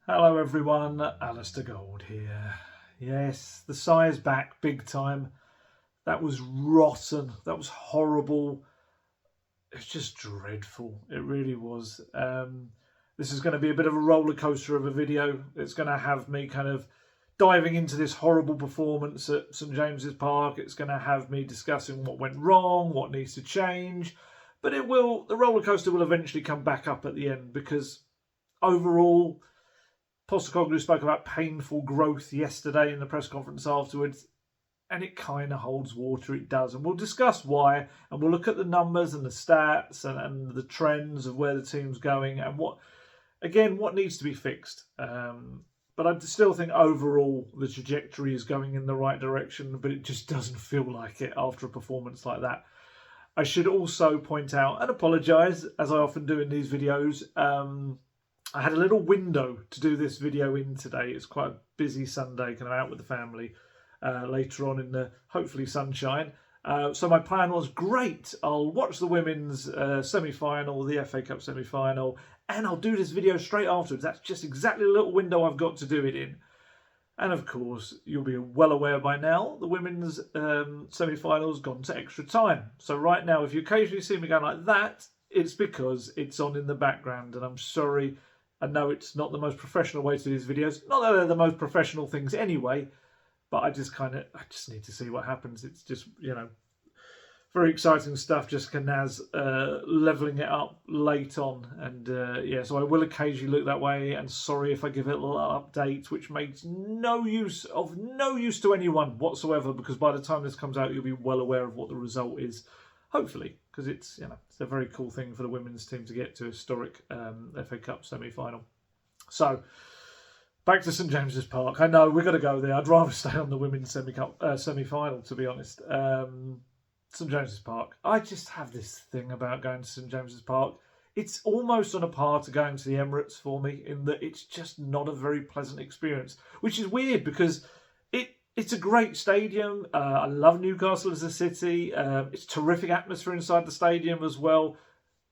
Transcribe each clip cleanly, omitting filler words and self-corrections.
Hello everyone, Alistair Gold here. Yes, the Sigh is back big time. That was rotten. That was horrible. It's just dreadful. It really was. This is going to be a bit of a roller coaster of a video. It's going to have me kind of diving into this horrible performance at St James's Park. It's going to have me discussing what went wrong, what needs to change. But the roller coaster will eventually come back up at the end because overall, Postecoglou spoke about painful growth yesterday in the press conference afterwards, and it kind of holds water, it does. And we'll discuss why, and we'll look at the numbers and the stats and the trends of where the team's going and what needs to be fixed. But I still think overall the trajectory is going in the right direction, but it just doesn't feel like it after a performance like that. I should also point out and apologise, as I often do in these videos, I had a little window to do this video in today. It's quite a busy Sunday, kind of out with the family later on in the hopefully sunshine. So my plan was, great, I'll watch the women's semi-final, the FA Cup semi-final, and I'll do this video straight afterwards. That's just exactly the little window I've got to do it in. And of course, you'll be well aware by now, the women's semi-final's gone to extra time. So right now, if you occasionally see me going like that, it's because it's on in the background, and I'm sorry. I know it's not the most professional way to do these videos. Not that they're the most professional things anyway, but I just need to see what happens. It's just, very exciting stuff. Jessica Naz levelling it up late on. And so I will occasionally look that way. And sorry if I give it a little update, which makes no use to anyone whatsoever, because by the time this comes out, you'll be well aware of what the result is. Hopefully, because it's a very cool thing for the women's team to get to a historic FA Cup semi-final. So, back to St James's Park. I know we've got to go there. I'd rather stay on the women's semi-final, to be honest. St James's Park. I just have this thing about going to St James's Park. It's almost on a par to going to the Emirates for me, in that it's just not a very pleasant experience, which is weird because it's a great stadium. I love Newcastle as a city. It's terrific atmosphere inside the stadium as well.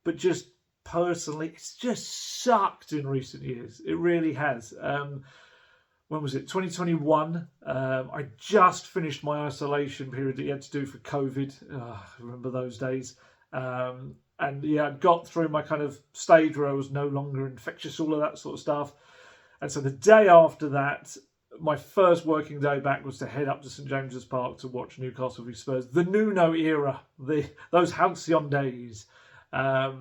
But just personally, it's just sucked in recent years. It really has. When was it? 2021. I just finished my isolation period that you had to do for COVID. I remember those days. I got through my kind of stage where I was no longer infectious, all of that sort of stuff. And so the day after that, my first working day back was to head up to St James's Park to watch Newcastle v Spurs. The Nuno era, those halcyon days. I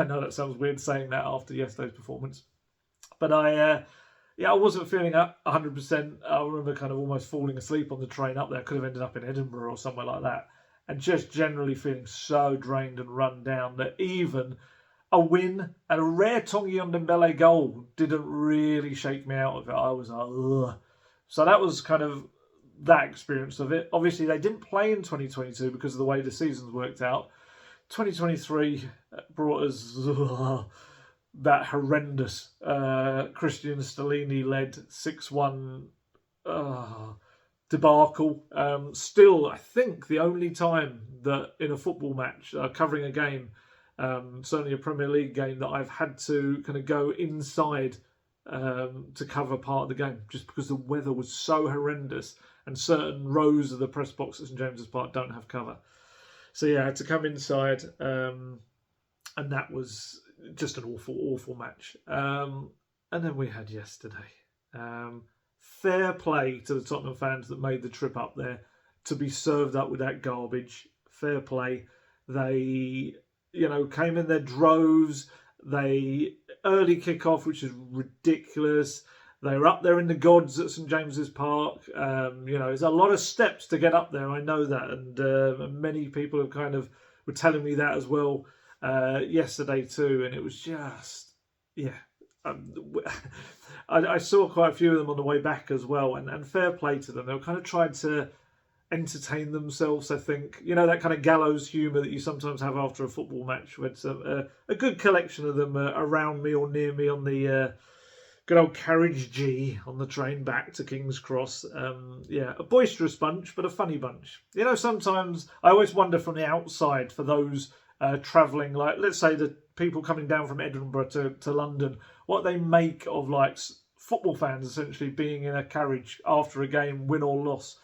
know that sounds weird saying that after yesterday's performance. But I wasn't feeling 100%. I remember kind of almost falling asleep on the train up there. I could have ended up in Edinburgh or somewhere like that. And just generally feeling so drained and run down that even a win and a rare Tongi Ndombele goal didn't really shake me out of it. I was like, ugh. So that was kind of that experience of it. Obviously, they didn't play in 2022 because of the way the seasons worked out. 2023 brought us that horrendous Christian Stellini-led 6-1 debacle. Still, I think the only time that in a football match, covering a game, certainly a Premier League game, that I've had to kind of go inside to cover part of the game, just because the weather was so horrendous and certain rows of the press box at St James's Park don't have cover. So I had to come inside, and that was just an awful match. And then we had yesterday. Fair play to the Tottenham fans that made the trip up there to be served up with that garbage. Fair play. They, came in their droves. They early kick-off, which is ridiculous. They were up there in the gods at St James's Park. There's a lot of steps to get up there. I know that, and many people have kind of were telling me that as well yesterday too. And it was just, I saw quite a few of them on the way back as well, and fair play to them. They were kind of trying to entertain themselves, I think. That kind of gallows humour that you sometimes have after a football match, where it's a good collection of them around me or near me on the good old carriage G on the train back to King's Cross. A boisterous bunch, but a funny bunch. Sometimes I always wonder from the outside for those travelling, like let's say the people coming down from Edinburgh to London, what they make of like football fans essentially being in a carriage after a game, win or loss.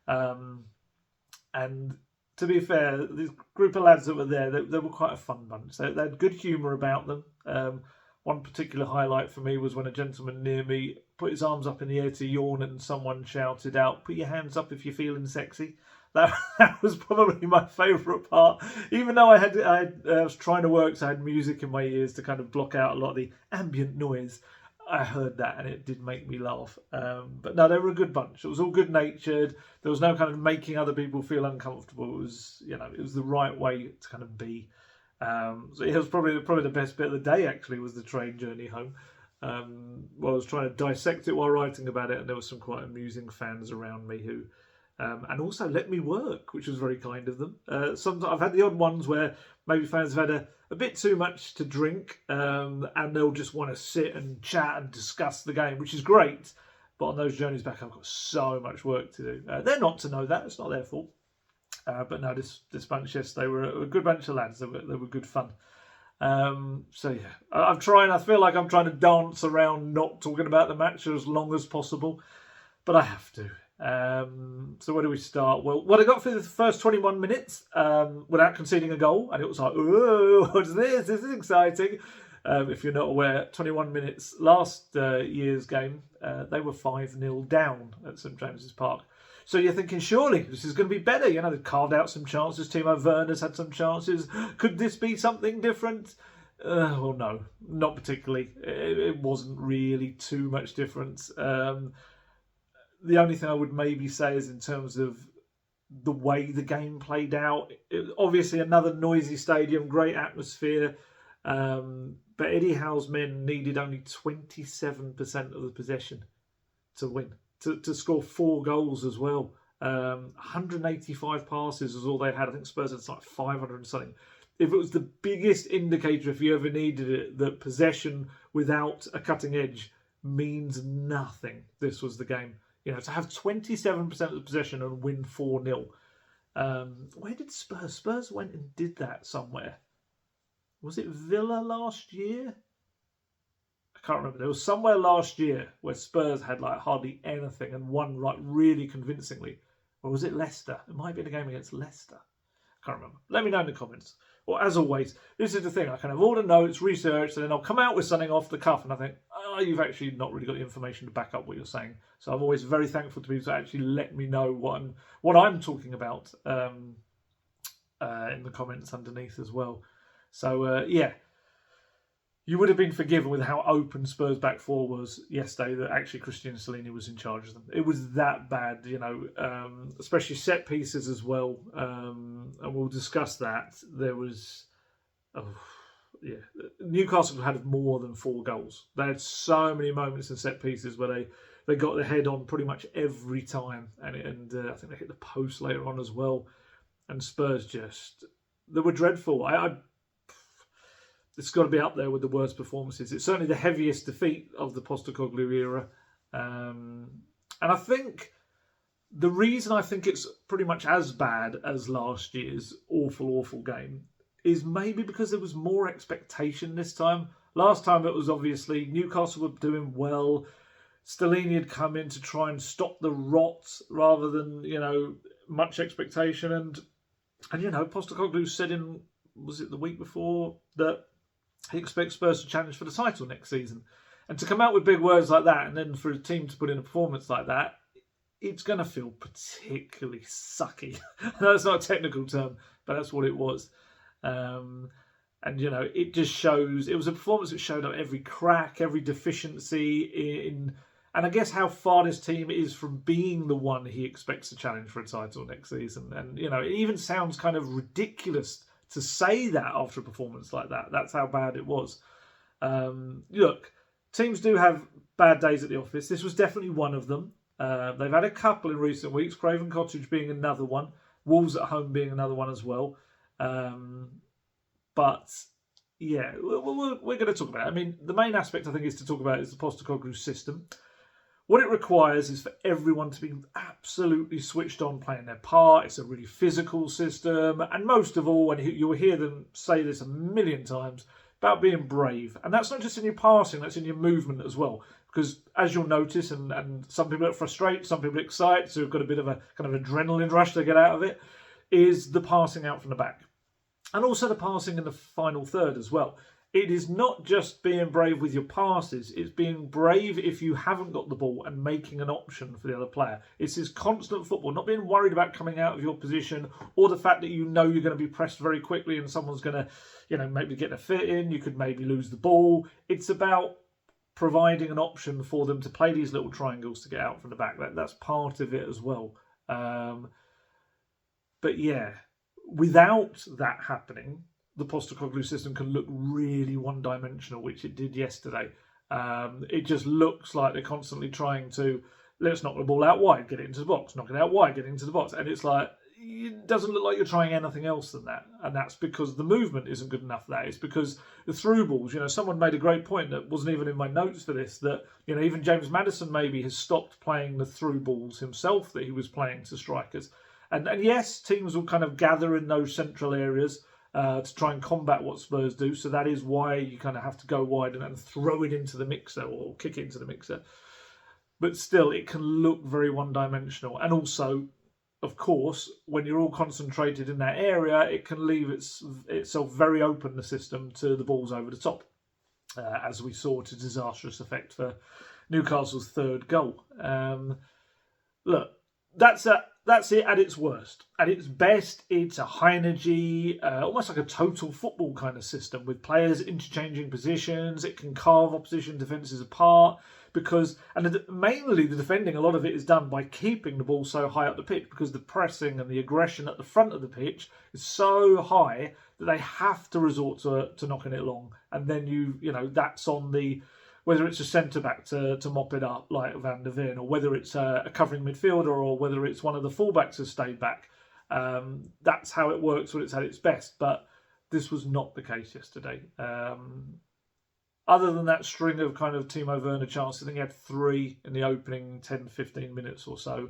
And to be fair, the group of lads that were there, they were quite a fun bunch. They had good humour about them. One particular highlight for me was when a gentleman near me put his arms up in the air to yawn and someone shouted out, "Put your hands up if you're feeling sexy." That was probably my favourite part. Even though I was trying to work, so I had music in my ears to kind of block out a lot of the ambient noise. I heard that and it did make me laugh. But no, they were a good bunch. It was all good natured. There was no kind of making other people feel uncomfortable. It was, it was the right way to kind of be. So it was probably the best bit of the day. Actually, was the train journey home. Well, I was trying to dissect it while writing about it, and there were some quite amusing fans around me who, and also let me work, which was very kind of them. Sometimes I've had the odd ones where maybe fans have had a bit too much to drink, and they'll just want to sit and chat and discuss the game, which is great. But on those journeys back, I've got so much work to do. They're not to know that; it's not their fault. But no, this bunch, yes, they were a good bunch of lads. They were good fun. So yeah, I feel like I'm trying to dance around not talking about the match as long as possible, but I have to. So where do we start? Well, I got through the first 21 minutes without conceding a goal, and it was like, oh, what's this? This is exciting. If you're not aware, 21 minutes last year's game, they were 5-0 down at St James's Park. So you're thinking, surely this is going to be better. They've carved out some chances. Timo Werner's had some chances. Could this be something different? Well, no, not particularly. It wasn't really too much difference. The only thing I would maybe say is in terms of the way the game played out. Obviously, another noisy stadium, great atmosphere. But Eddie Howe's men needed only 27% of the possession to win. To score 4 goals as well. 185 passes was all they had. I think Spurs had like 500 and something. If it was the biggest indicator, if you ever needed it, that possession without a cutting edge means nothing, this was the game. To have 27% of the possession and win 4-0. Where did Spurs? Spurs went and did that somewhere. Was it Villa last year? I can't remember. There was somewhere last year where Spurs had like hardly anything and won like really convincingly. Or was it Leicester? It might be a game against Leicester. I can't remember. Let me know in the comments. Well, as always, this is the thing. I can have all the notes, research, and then I'll come out with something off the cuff and I think, oh, you've actually not really got the information to back up what you're saying. So I'm always very thankful to people to actually let me know what I'm talking about in the comments underneath as well. So, yeah. You would have been forgiven with how open Spurs back four was yesterday that actually Christian Salini was in charge of them. It was that bad, especially set pieces as well. And we'll discuss that. There was, Newcastle had more than 4 goals. They had so many moments in set pieces where they got their head on pretty much every time. And I think they hit the post later on as well. And Spurs they were dreadful. It's got to be up there with the worst performances. It's certainly the heaviest defeat of the Postecoglou era. And I think the reason I think it's pretty much as bad as last year's awful game is maybe because there was more expectation this time. Last time it was obviously Newcastle were doing well. Stellini had come in to try and stop the rot rather than, much expectation. And Postecoglou said was it the week before, that he expects Spurs to challenge for the title next season. And to come out with big words like that and then for a team to put in a performance like that, it's going to feel particularly sucky. I know it's not a technical term, but that's what it was. It just shows, it was a performance that showed up every crack, every deficiency and I guess how far this team is from being the one he expects to challenge for a title next season. And, it even sounds kind of ridiculous to say that after a performance like that. That's how bad it was. Look, teams do have bad days at the office. This was definitely one of them. They've had a couple in recent weeks, Craven Cottage being another one, Wolves at home being another one as well. But, yeah, we're going to talk about it. I mean, the main aspect I think is to talk about is the Postecoglou system. What it requires is for everyone to be absolutely switched on playing their part. It's a really physical system. And most of all, and you'll hear them say this a million times, about being brave. And that's not just in your passing, that's in your movement as well. Because as you'll notice, and some people get frustrated, some people excite, so we've got a bit of a kind of adrenaline rush to get out of it, is the passing out from the back. And also the passing in the final third as well. It is not just being brave with your passes, it's being brave if you haven't got the ball and making an option for the other player. It's this constant football, not being worried about coming out of your position or the fact that you know you're going to be pressed very quickly and someone's going to, maybe get a fit in, you could maybe lose the ball. It's about providing an option for them to play these little triangles to get out from the back. That's part of it as well. But yeah, without that happening, the Postecoglou system can look really one-dimensional, which it did yesterday. It just looks like they're constantly trying to, let's knock the ball out wide, get it into the box, knock it out wide, get it into the box. And it's like, it doesn't look like you're trying anything else than that. And that's because the movement isn't good enough for that. It's because the through balls, someone made a great point that wasn't even in my notes for this, that, even James Maddison maybe has stopped playing the through balls himself that he was playing to strikers. And yes, teams will kind of gather in those central areas to try and combat what Spurs do. So that is why you kind of have to go wide and throw it into the mixer or kick it into the mixer. But still, it can look very one-dimensional. And also, of course, when you're all concentrated in that area, it can leave itself very open, the system, to the balls over the top, as we saw to disastrous effect for Newcastle's third goal. Look, that's it at its worst. At its best, it's a high energy, almost like a total football kind of system with players interchanging positions. It can carve opposition defences apart mainly the defending, a lot of it is done by keeping the ball so high up the pitch, because the pressing and the aggression at the front of the pitch is so high that they have to resort to knocking it long. And then that's on whether it's a centre-back to mop it up like Van der Ven, or whether it's a covering midfielder, or whether it's one of the fullbacks has stayed back. That's how it works when it's at its best. But this was not the case yesterday. Other than that string of kind of Timo Werner chances, I think he had 3 in the opening 10-15 minutes or so.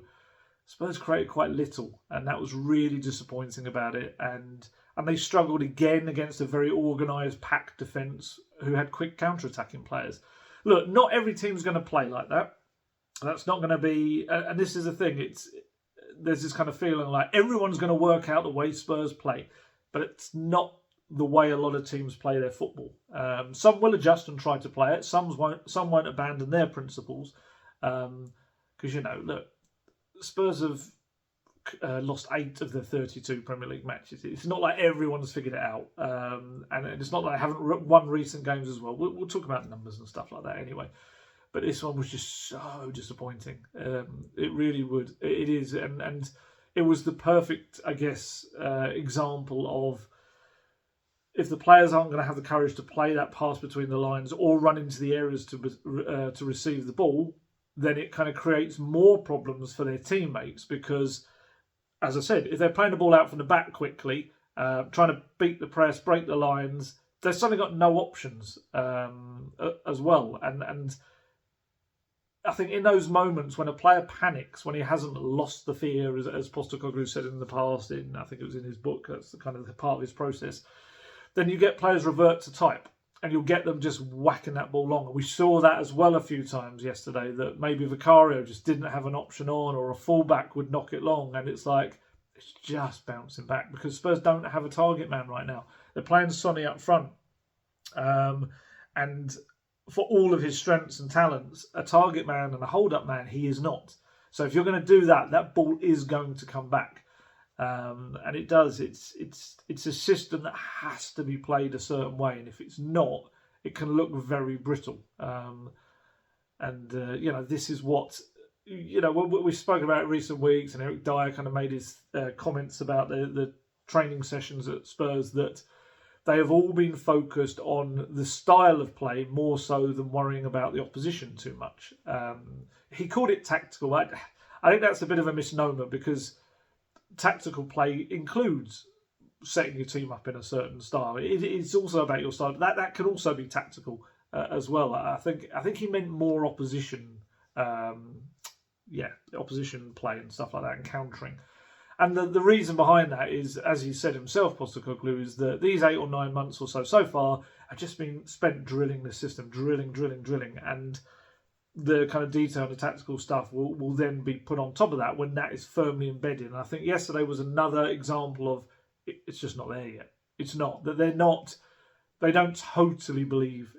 Spurs created quite little, and that was really disappointing about it. And they struggled again against a very organised, packed defence who had quick counter-attacking players. Look, not every team's going to play like that. That's not going to be... and this is the thing, there's this kind of feeling like everyone's going to work out the way Spurs play. But it's not the way a lot of teams play their football. Some will adjust and try to play it. Some won't abandon their principles. Because, look, Spurs have lost 8 of their 32 Premier League matches. It's not like everyone's figured it out. And it's not like they haven't won recent games as well. We'll talk about numbers and stuff like that anyway. But this one was just so disappointing. It really would. It is. And it was the perfect, I guess, example of, if the players aren't going to have the courage to play that pass between the lines or run into the areas to receive the ball, then it kind of creates more problems for their teammates. Because, as I said, if they're playing the ball out from the back quickly, trying to beat the press, break the lines, they've suddenly got no options as well. And I think in those moments when a player panics, when he hasn't lost the fear, as Postecoglou said in the past, I think it was in his book, that's the kind of the part of his process, then you get players revert to type and you'll get them just whacking that ball long. And we saw that as well a few times yesterday, that maybe Vicario just didn't have an option on, or a fullback would knock it long. And it's like, it's just bouncing back because Spurs don't have a target man right now. They're playing Sonny up front. And for all of his strengths and talents, a target man and a hold-up man, he is not. So if you're going to do that, that ball is going to come back. And it does. It's a system that has to be played a certain way, and if it's not, it can look very brittle. This is what we spoke about in recent weeks, and Eric Dyer kind of made his comments about the training sessions at Spurs, that they have all been focused on the style of play more so than worrying about the opposition too much. He called it tactical. I think that's a bit of a misnomer, because tactical play includes setting your team up in a certain style. It's also about your style. That can also be tactical as well. I think he meant more opposition, opposition play and stuff like that, and countering. And the reason behind that is, as he said himself, Postecoglou, is that these 8 or 9 months or so far have just been spent drilling the system, drilling. And the kind of detail and the tactical stuff will then be put on top of that when that is firmly embedded. And I think yesterday was another example of it's just not there yet. It's not that they don't totally believe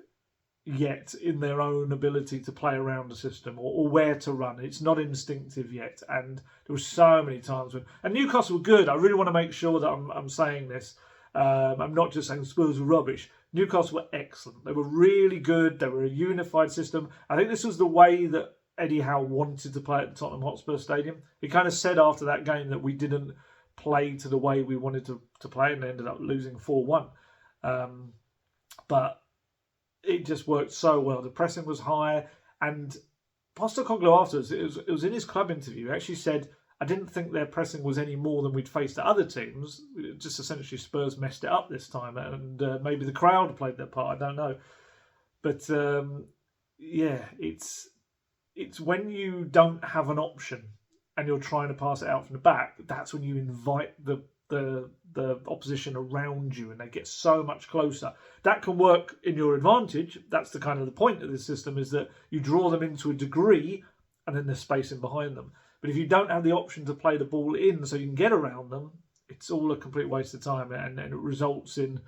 yet in their own ability to play around the system or where to run. It's not instinctive yet. And there were so many times and Newcastle were good. I really want to make sure that I'm saying this. I'm not just saying Spurs were rubbish. Newcastle were excellent. They were really good. They were a unified system. I think this was the way that Eddie Howe wanted to play at the Tottenham Hotspur Stadium. He kind of said after that game that we didn't play to the way we wanted to play, and they ended up losing 4-1. But it just worked so well. The pressing was high, and Postecoglou afterwards, it was in his club interview, he actually said, I didn't think their pressing was any more than we'd faced at other teams. Just essentially Spurs messed it up this time, and maybe the crowd played their part, I don't know. But yeah, it's when you don't have an option and you're trying to pass it out from the back, that's when you invite the opposition around you and they get so much closer. That can work in your advantage. That's the kind of the point of this system, is that you draw them into a degree and then there's space in behind them. But if you don't have the option to play the ball in so you can get around them, it's all a complete waste of time, and it results in,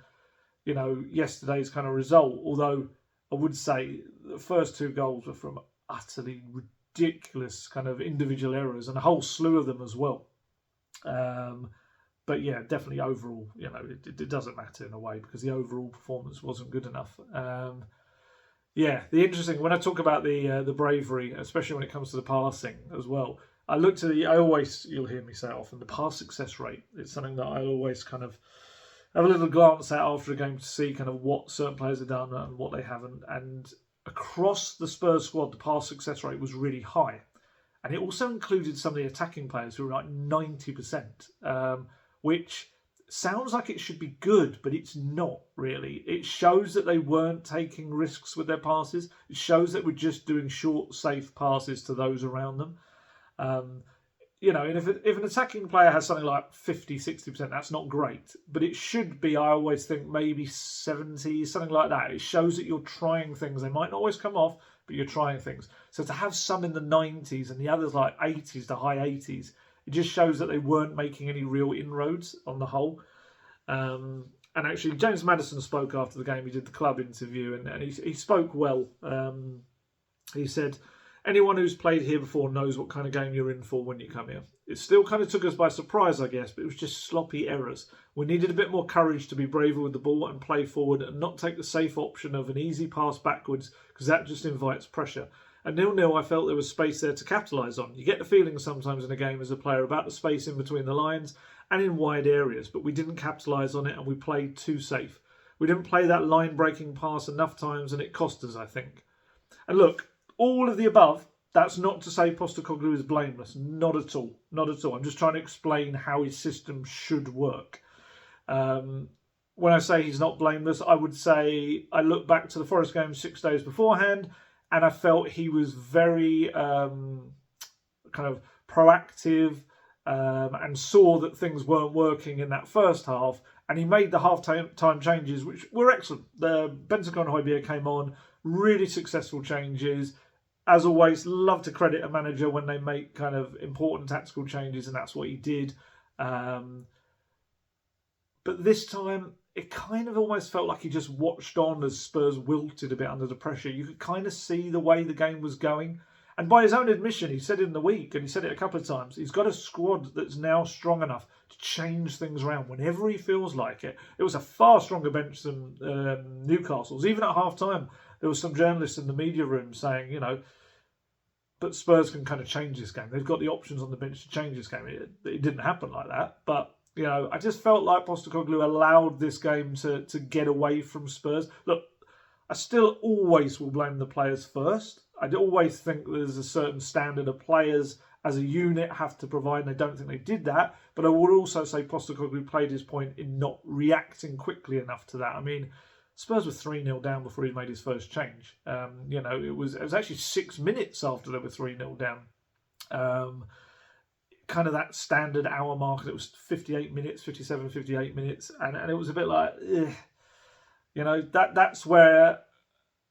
yesterday's kind of result. Although I would say the first 2 goals were from utterly ridiculous kind of individual errors, and a whole slew of them as well. But yeah, definitely overall, it doesn't matter in a way because the overall performance wasn't good enough. Yeah, the interesting, when I talk about the bravery, especially when it comes to the passing as well, I looked at you'll hear me say it often, the pass success rate. It's something that I always kind of have a little glance at after a game to see kind of what certain players have done and what they haven't. And across the Spurs squad, the pass success rate was really high. And it also included some of the attacking players who were like 90%, which sounds like it should be good, but it's not really. It shows that they weren't taking risks with their passes. It shows that we're just doing short, safe passes to those around them. And if an attacking player has something like 50, 60%, that's not great. But it should be, I always think, maybe 70, something like that. It shows that you're trying things. They might not always come off, but you're trying things. So to have some in the 90s and the others like 80s to high 80s, it just shows that they weren't making any real inroads on the whole. And actually, James Maddison spoke after the game. He did the club interview, and he spoke well. He said, anyone who's played here before knows what kind of game you're in for when you come here. It still kind of took us by surprise, I guess, but it was just sloppy errors. We needed a bit more courage to be braver with the ball and play forward and not take the safe option of an easy pass backwards, because that just invites pressure. At 0-0, I felt there was space there to capitalise on. You get the feeling sometimes in a game as a player about the space in between the lines and in wide areas, but we didn't capitalise on it and we played too safe. We didn't play that line-breaking pass enough times and it cost us, I think. And look, all of the above, that's not to say Postecoglou is blameless. Not at all. Not at all. I'm just trying to explain how his system should work. When I say he's not blameless, I would say I look back to the Forest game 6 days beforehand and I felt he was very kind of proactive and saw that things weren't working in that first half, and he made the half-time changes, which were excellent. The Bentancur and Højbjerg came on, really successful changes. As always, love to credit a manager when they make kind of important tactical changes, and that's what he did. But this time, it kind of almost felt like he just watched on as Spurs wilted a bit under the pressure. You could kind of see the way the game was going. And by his own admission, he said in the week, and he said it a couple of times, he's got a squad that's now strong enough to change things around whenever he feels like it. It was a far stronger bench than Newcastle's. Even at half-time, there was some journalists in the media room saying, but Spurs can kind of change this game. They've got the options on the bench to change this game. It didn't happen like that. But, I just felt like Postecoglou allowed this game to get away from Spurs. Look, I still always will blame the players first. I always think there's a certain standard of players as a unit have to provide, and I don't think they did that. But I would also say Postecoglou played his point in not reacting quickly enough to that. I mean, Spurs were 3-0 down before he made his first change. It was actually 6 minutes after they were 3-0 down. Kind of that standard hour mark. It was 58 minutes, 57, 58 minutes. And it was a bit like, that's where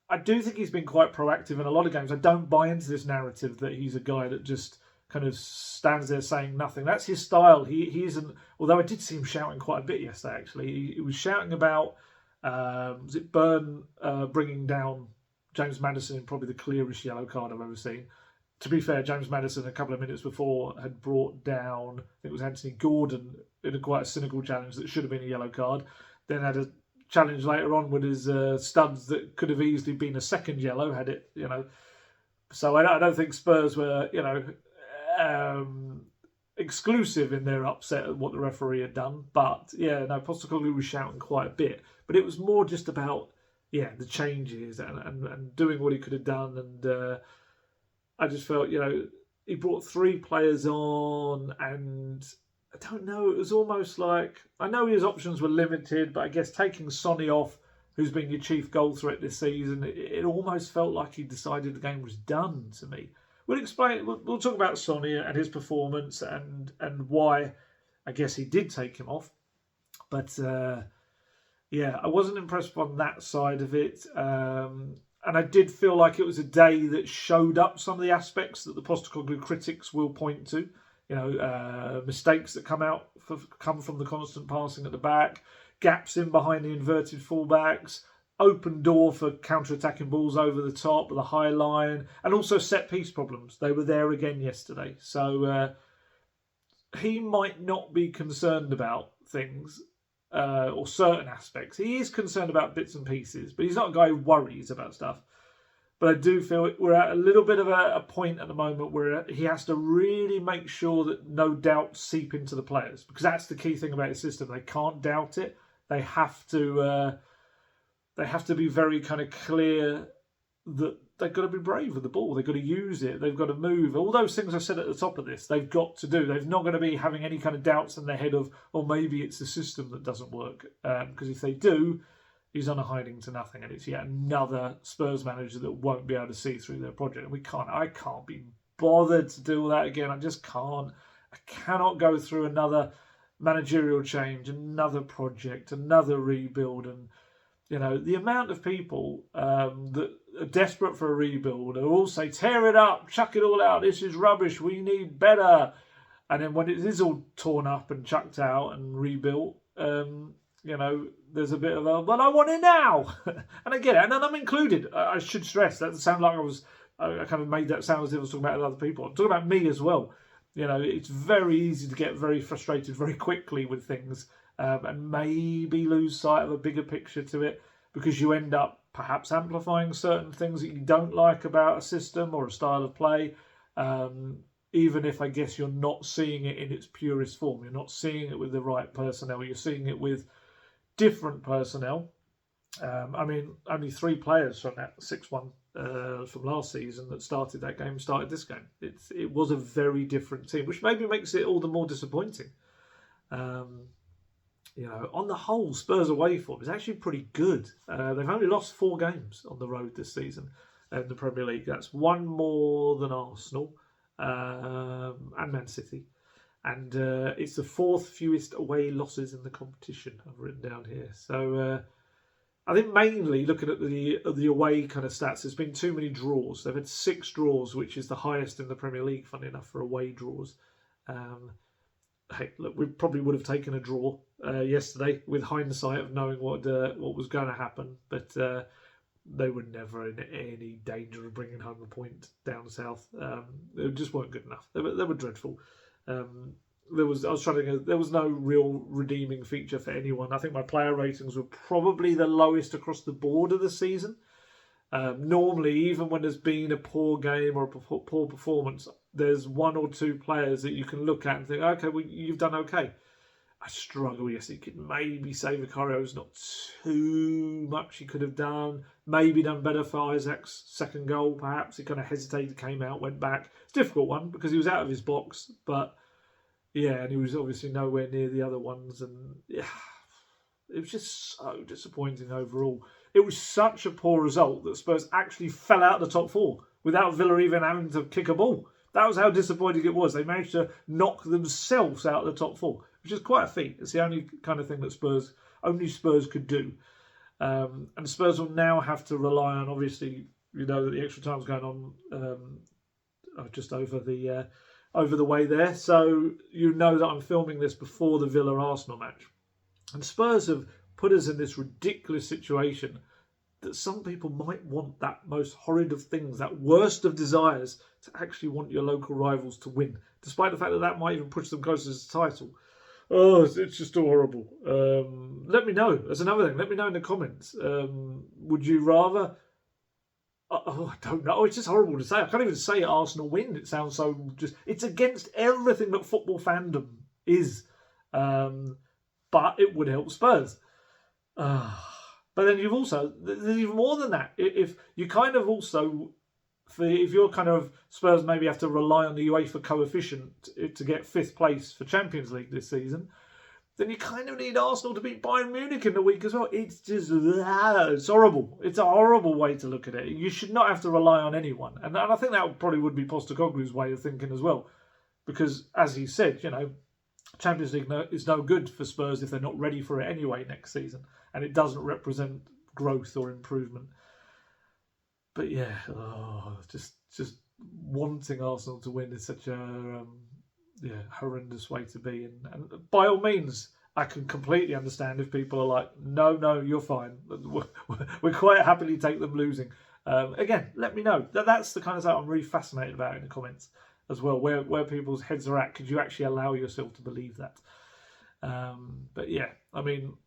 I do think he's been quite proactive in a lot of games. I don't buy into this narrative that he's a guy that just kind of stands there saying nothing. That's his style. He isn't. Although I did see him shouting quite a bit yesterday. Actually, he was shouting about was it Burn bringing down James Maddison in probably the clearest yellow card I've ever seen. To be fair, James Maddison a couple of minutes before had brought down, I think it was Anthony Gordon in a quite a cynical challenge that should have been a yellow card. Then had a challenge later on with his studs that could have easily been a second yellow had it, So I don't think Spurs were, exclusive in their upset at what the referee had done. But yeah, no, Postecoglou was shouting quite a bit. But it was more just about, the changes and doing what he could have done. And I just felt, he brought 3 players on, and I don't know, it was almost like, I know his options were limited, but I guess taking Sonny off, who's been your chief goal threat this season, it almost felt like he decided the game was done to me. We'll talk about Sonny and his performance and why I guess he did take him off. But I wasn't impressed on that side of it. And I did feel like it was a day that showed up some of the aspects that the Postecoglou critics will point to. Mistakes that come from the constant passing at the back, gaps in behind the inverted fullbacks, open door for counter-attacking balls over the top, the high line, and also set-piece problems. They were there again yesterday. So he might not be concerned about things or certain aspects. He is concerned about bits and pieces, but he's not a guy who worries about stuff. But I do feel we're at a little bit of a point at the moment where he has to really make sure that no doubts seep into the players, because that's the key thing about his system. They can't doubt it. They have to be very kind of clear that they've got to be brave with the ball. They've got to use it. They've got to move. All those things I said at the top of this, they've got to do. They're not going to be having any kind of doubts in their head of, maybe it's the system that doesn't work. Because if they do, he's on a hiding to nothing, and it's yet another Spurs manager that won't be able to see through their project. And I can't be bothered to do all that again. I just can't. I cannot go through another managerial change, another project, another rebuild, and the amount of people that are desperate for a rebuild are all say, tear it up, chuck it all out, this is rubbish, we need better. And then when it is all torn up and chucked out and rebuilt, there's a bit of but I want it now. And I get it, and then I'm included. I should stress, that doesn't sound like I kind of made that sound as if I was talking about other people. I'm talking about me as well. It's very easy to get very frustrated very quickly with things. And maybe lose sight of a bigger picture to it, because you end up perhaps amplifying certain things that you don't like about a system or a style of play, even if I guess you're not seeing it in its purest form. You're not seeing it with the right personnel. You're seeing it with different personnel. Only 3 players from that 6-1 from last season that started that game started this game. It was a very different team, which maybe makes it all the more disappointing. On the whole, Spurs away form is actually pretty good. They've only lost 4 games on the road this season in the Premier League. That's 1 more than Arsenal and Man City. And it's the 4th fewest away losses in the competition, I've written down here. So I think mainly looking at the away kind of stats, there's been too many draws. They've had 6 draws, which is the highest in the Premier League, funny enough, for away draws. Hey, look, we probably would have taken a draw yesterday with hindsight of knowing what was going to happen, but they were never in any danger of bringing home a point down south. They just weren't good enough. They were dreadful. There was no real redeeming feature for anyone. I think my player ratings were probably the lowest across the board of the season. Normally, even when there's been a poor game or a poor performance, there's 1 or 2 players that you can look at and think, okay, well, you've done okay. I struggle, yes. It could maybe say Vicario's not too much he could have done. Maybe done better for Isaac's second goal, perhaps. He kind of hesitated, came out, went back. It's a difficult one because he was out of his box. But, and he was obviously nowhere near the other ones. And, it was just so disappointing overall. It was such a poor result that Spurs actually fell out of the top 4 without Villa even having to kick a ball. That was how disappointing it was. They managed to knock themselves out of the top 4, which is quite a feat. It's the only kind of thing that Spurs could do. And Spurs will now have to rely on, obviously, you know that the extra time's going on just over the way there. So you know that I'm filming this before the Villa-Arsenal match. And Spurs have put us in this ridiculous situation that some people might want that most horrid of things, that worst of desires, to actually want your local rivals to win, despite the fact that that might even push them closer to the title. Oh, it's just horrible. Let me know. That's another thing. Let me know in the comments. Would you rather... Oh, I don't know. It's just horrible to say. I can't even say Arsenal win. It sounds so just... It's against everything that football fandom is. But it would help Spurs. But then you've also... There's even more than that. If you kind of also... If you're kind of Spurs maybe have to rely on the UEFA coefficient to get 5th place for Champions League this season, then you kind of need Arsenal to beat Bayern Munich in the week as well. It's just... It's horrible. It's a horrible way to look at it. You should not have to rely on anyone. And I think that probably would be Postecoglou's way of thinking as well. Because, as he said, you know, Champions League is no good for Spurs if they're not ready for it anyway next season. And it doesn't represent growth or improvement. But yeah, just wanting Arsenal to win is such a horrendous way to be. And by all means, I can completely understand if people are like, no, you're fine. We quite happily take them losing. Again, let me know. That's the kind of stuff I'm really fascinated about in the comments as well, where people's heads are at. Could you actually allow yourself to believe that? But yeah, I mean...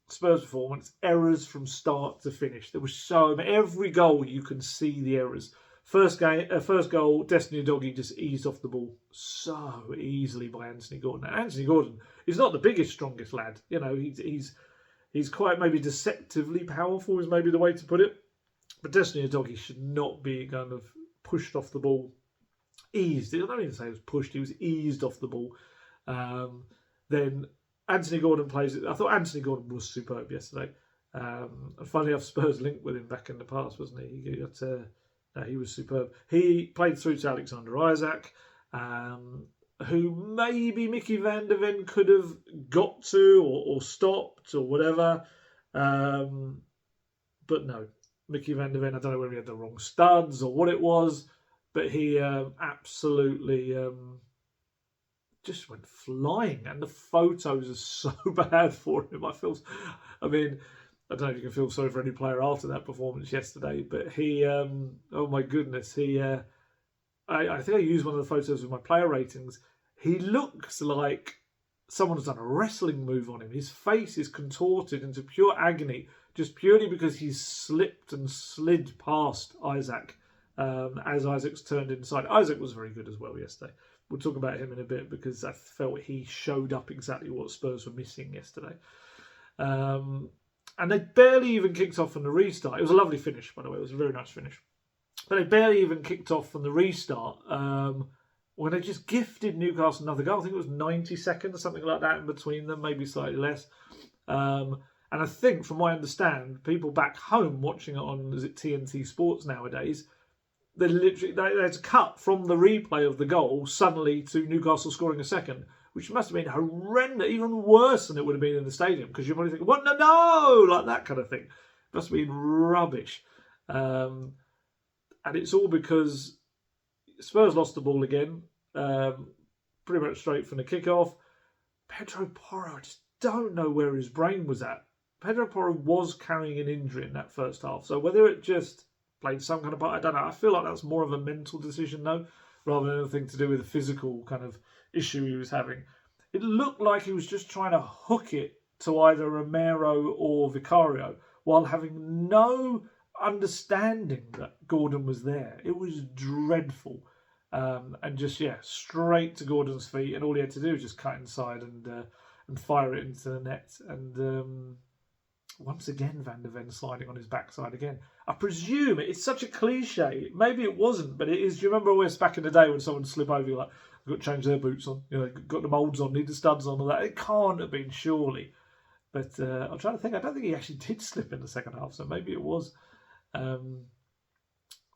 Spurs performance, errors from start to finish. There was every goal you can see the errors. First goal, Destiny Doggy just eased off the ball so easily by Anthony Gordon. Now, Anthony Gordon is not the biggest, strongest lad. You know, he's quite maybe deceptively powerful is maybe the way to put it. But Destiny Doggy should not be kind of pushed off the ball. Eased. I don't even say he was pushed. He was eased off the ball. Then Anthony Gordon plays it. I thought Anthony Gordon was superb yesterday. And funnily enough, Spurs linked with him back in the past, wasn't he? He was superb. He played through to Alexander Isak, who maybe Mickey van de Ven could have got to or stopped or whatever. But no, Mickey van de Ven, I don't know whether he had the wrong studs or what it was, but he absolutely... just went flying, and the photos are so bad for him. I mean, I don't know if you can feel sorry for any player after that performance yesterday, but he, oh my goodness, I think I used one of the photos with my player ratings. He looks like someone has done a wrestling move on him. His face is contorted into pure agony, just purely because he's slipped and slid past Isak as Isaac's turned inside. Isak was very good as well yesterday. We'll talk about him in a bit because I felt he showed up exactly what Spurs were missing yesterday. And they barely even kicked off from the restart. It was a lovely finish, by the way. It was a very nice finish. But they barely even kicked off from the restart when they just gifted Newcastle another goal. I think it was 90 seconds, something like that in between them, maybe slightly less. And I think, from what I understand, people back home watching it on, is it TNT Sports nowadays, there's a cut from the replay of the goal suddenly to Newcastle scoring a second, which must have been horrendous, even worse than it would have been in the stadium, because you're probably thinking, what, no, like that kind of thing. It must have been rubbish. And it's all because Spurs lost the ball again, pretty much straight from the kickoff. Pedro Porro, I just don't know where his brain was at. Pedro Porro was carrying an injury in that first half, so whether it just played some kind of part, I don't know. I feel like that's more of a mental decision, though, rather than anything to do with the physical kind of issue he was having. It looked like he was just trying to hook it to either Romero or Vicario while having no understanding that Gordon was there. It was dreadful. And just, straight to Gordon's feet, and all he had to do was just cut inside and fire it into the net. And once again, Van de Ven sliding on his backside again. I presume it's such a cliche. Maybe it wasn't, but it is. Do you remember always back in the day when someone slip over, you're like, got to change their boots on, got the moulds on, need the studs on, all that. It can't have been, surely. But I'm trying to think. I don't think he actually did slip in the second half, so maybe it was. But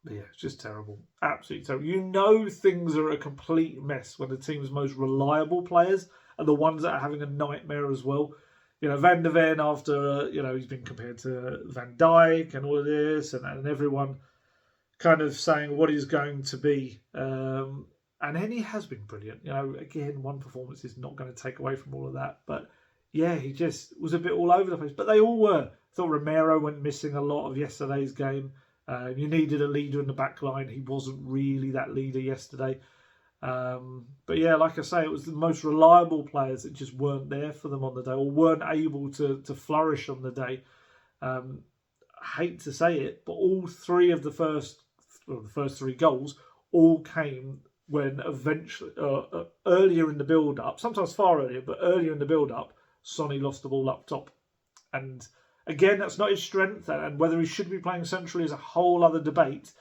yeah, it's just terrible. Absolutely terrible. You know things are a complete mess when the team's most reliable players are the ones that are having a nightmare as well. Van der Ven after, he's been compared to Van Dijk and all of this, and everyone kind of saying what he's going to be. And then he has been brilliant. Again, one performance is not going to take away from all of that. But yeah, he just was a bit all over the place. But they all were. I thought Romero went missing a lot of yesterday's game. You needed a leader in the back line. He wasn't really that leader yesterday. But yeah, like I say, it was the most reliable players that just weren't there for them on the day, or weren't able to flourish on the day. I hate to say it, but all three of the first three goals all came when eventually, earlier in the build-up, sometimes far earlier, but earlier in the build-up, Sonny lost the ball up top. And again, that's not his strength, and whether he should be playing centrally is a whole other debate.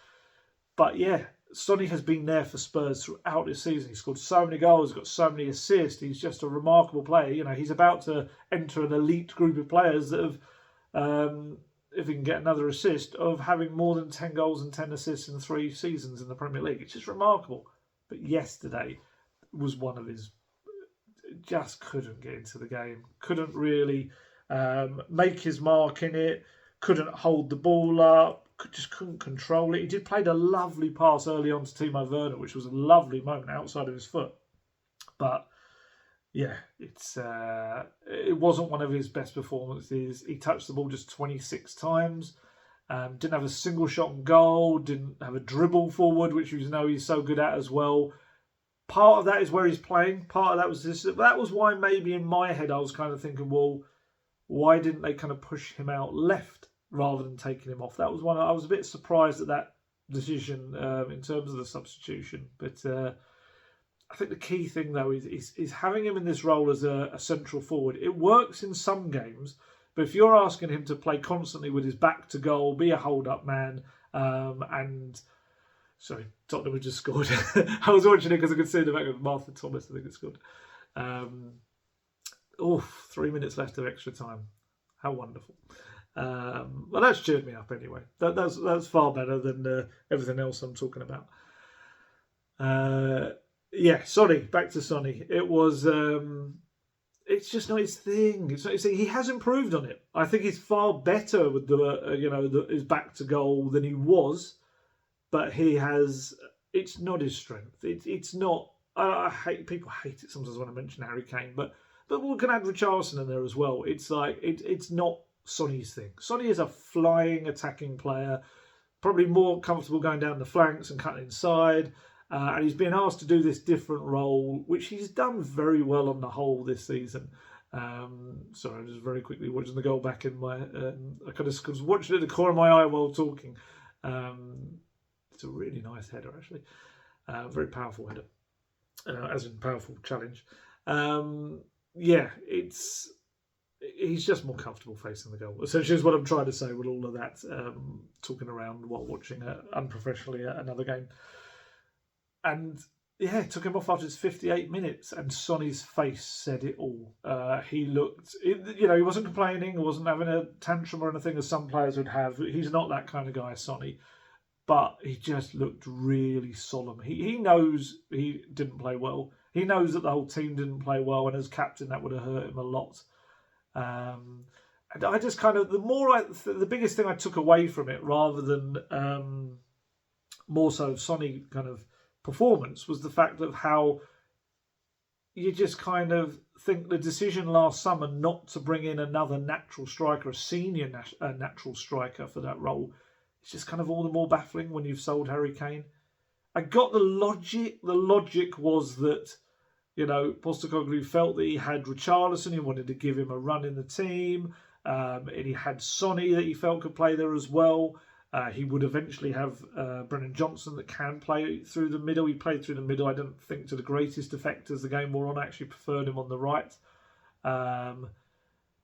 But yeah, Sonny has been there for Spurs throughout this season. He's scored so many goals, got so many assists. He's just a remarkable player. He's about to enter an elite group of players that have, if he can get another assist, of having more than 10 goals and 10 assists in 3 seasons in the Premier League. It's just remarkable. But yesterday was one of his... Just couldn't get into the game. Couldn't really make his mark in it. Couldn't hold the ball up. Just couldn't control it. He did played a lovely pass early on to Timo Werner, which was a lovely moment outside of his foot. But yeah, it wasn't one of his best performances. He touched the ball just 26 times. Didn't have a single shot on goal. Didn't have a dribble forward, which he's so good at as well. Part of that is where he's playing. Part of that was this. That was why maybe in my head I was kind of thinking, well, why didn't they kind of push him out left rather than taking him off? That was one. I was a bit surprised at that decision in terms of the substitution. But I think the key thing though is having him in this role as a central forward. It works in some games, but if you're asking him to play constantly with his back to goal, be a hold-up man, and... Sorry, Tottenham had just scored. I was watching it because I could see the back of Martha Thomas, I think it's scored. 3 minutes left of extra time. How wonderful. Well, that's cheered me up anyway. That's far better than everything else I'm talking about. Sonny, back to Sonny. It was... it's just not his thing. It's not his thing. He has improved on it. I think he's far better with his back to goal than he was. But he has... It's not his strength. It's not... People hate it sometimes when I mention Harry Kane, but we can add Richarlison in there as well. It's like it's not Sonny's thing. Sonny is a flying, attacking player, probably more comfortable going down the flanks and cutting inside. And he's been asked to do this different role, which he's done very well on the whole this season. Sorry, I'm just very quickly watching the goal back in my... I kind of was watching it in the corner of my eye while talking. It's a really nice header, actually. Very powerful header. As in powerful challenge. He's just more comfortable facing the goal. Essentially is what I'm trying to say with all of that. Talking around while watching unprofessionally another game. And yeah, it took him off after his 58 minutes, and Sonny's face said it all. He looked... he wasn't complaining, he wasn't having a tantrum or anything as some players would have. He's not that kind of guy, Sonny. But he just looked really solemn. He knows he didn't play well. He knows that the whole team didn't play well, and as captain, that would have hurt him a lot. And I just kind of... The biggest thing I took away from it, rather than more so Sonny kind of performance, was the fact of how you just kind of think the decision last summer not to bring in another natural striker, a senior natural striker for that role, it's just kind of all the more baffling when you've sold Harry Kane. I got the logic. The logic was that, Postecoglou felt that he had Richarlison. He wanted to give him a run in the team. And he had Sonny that he felt could play there as well. He would eventually have Brennan Johnson that can play through the middle. He played through the middle, I don't think, to the greatest effect as the game wore on. I actually preferred him on the right. But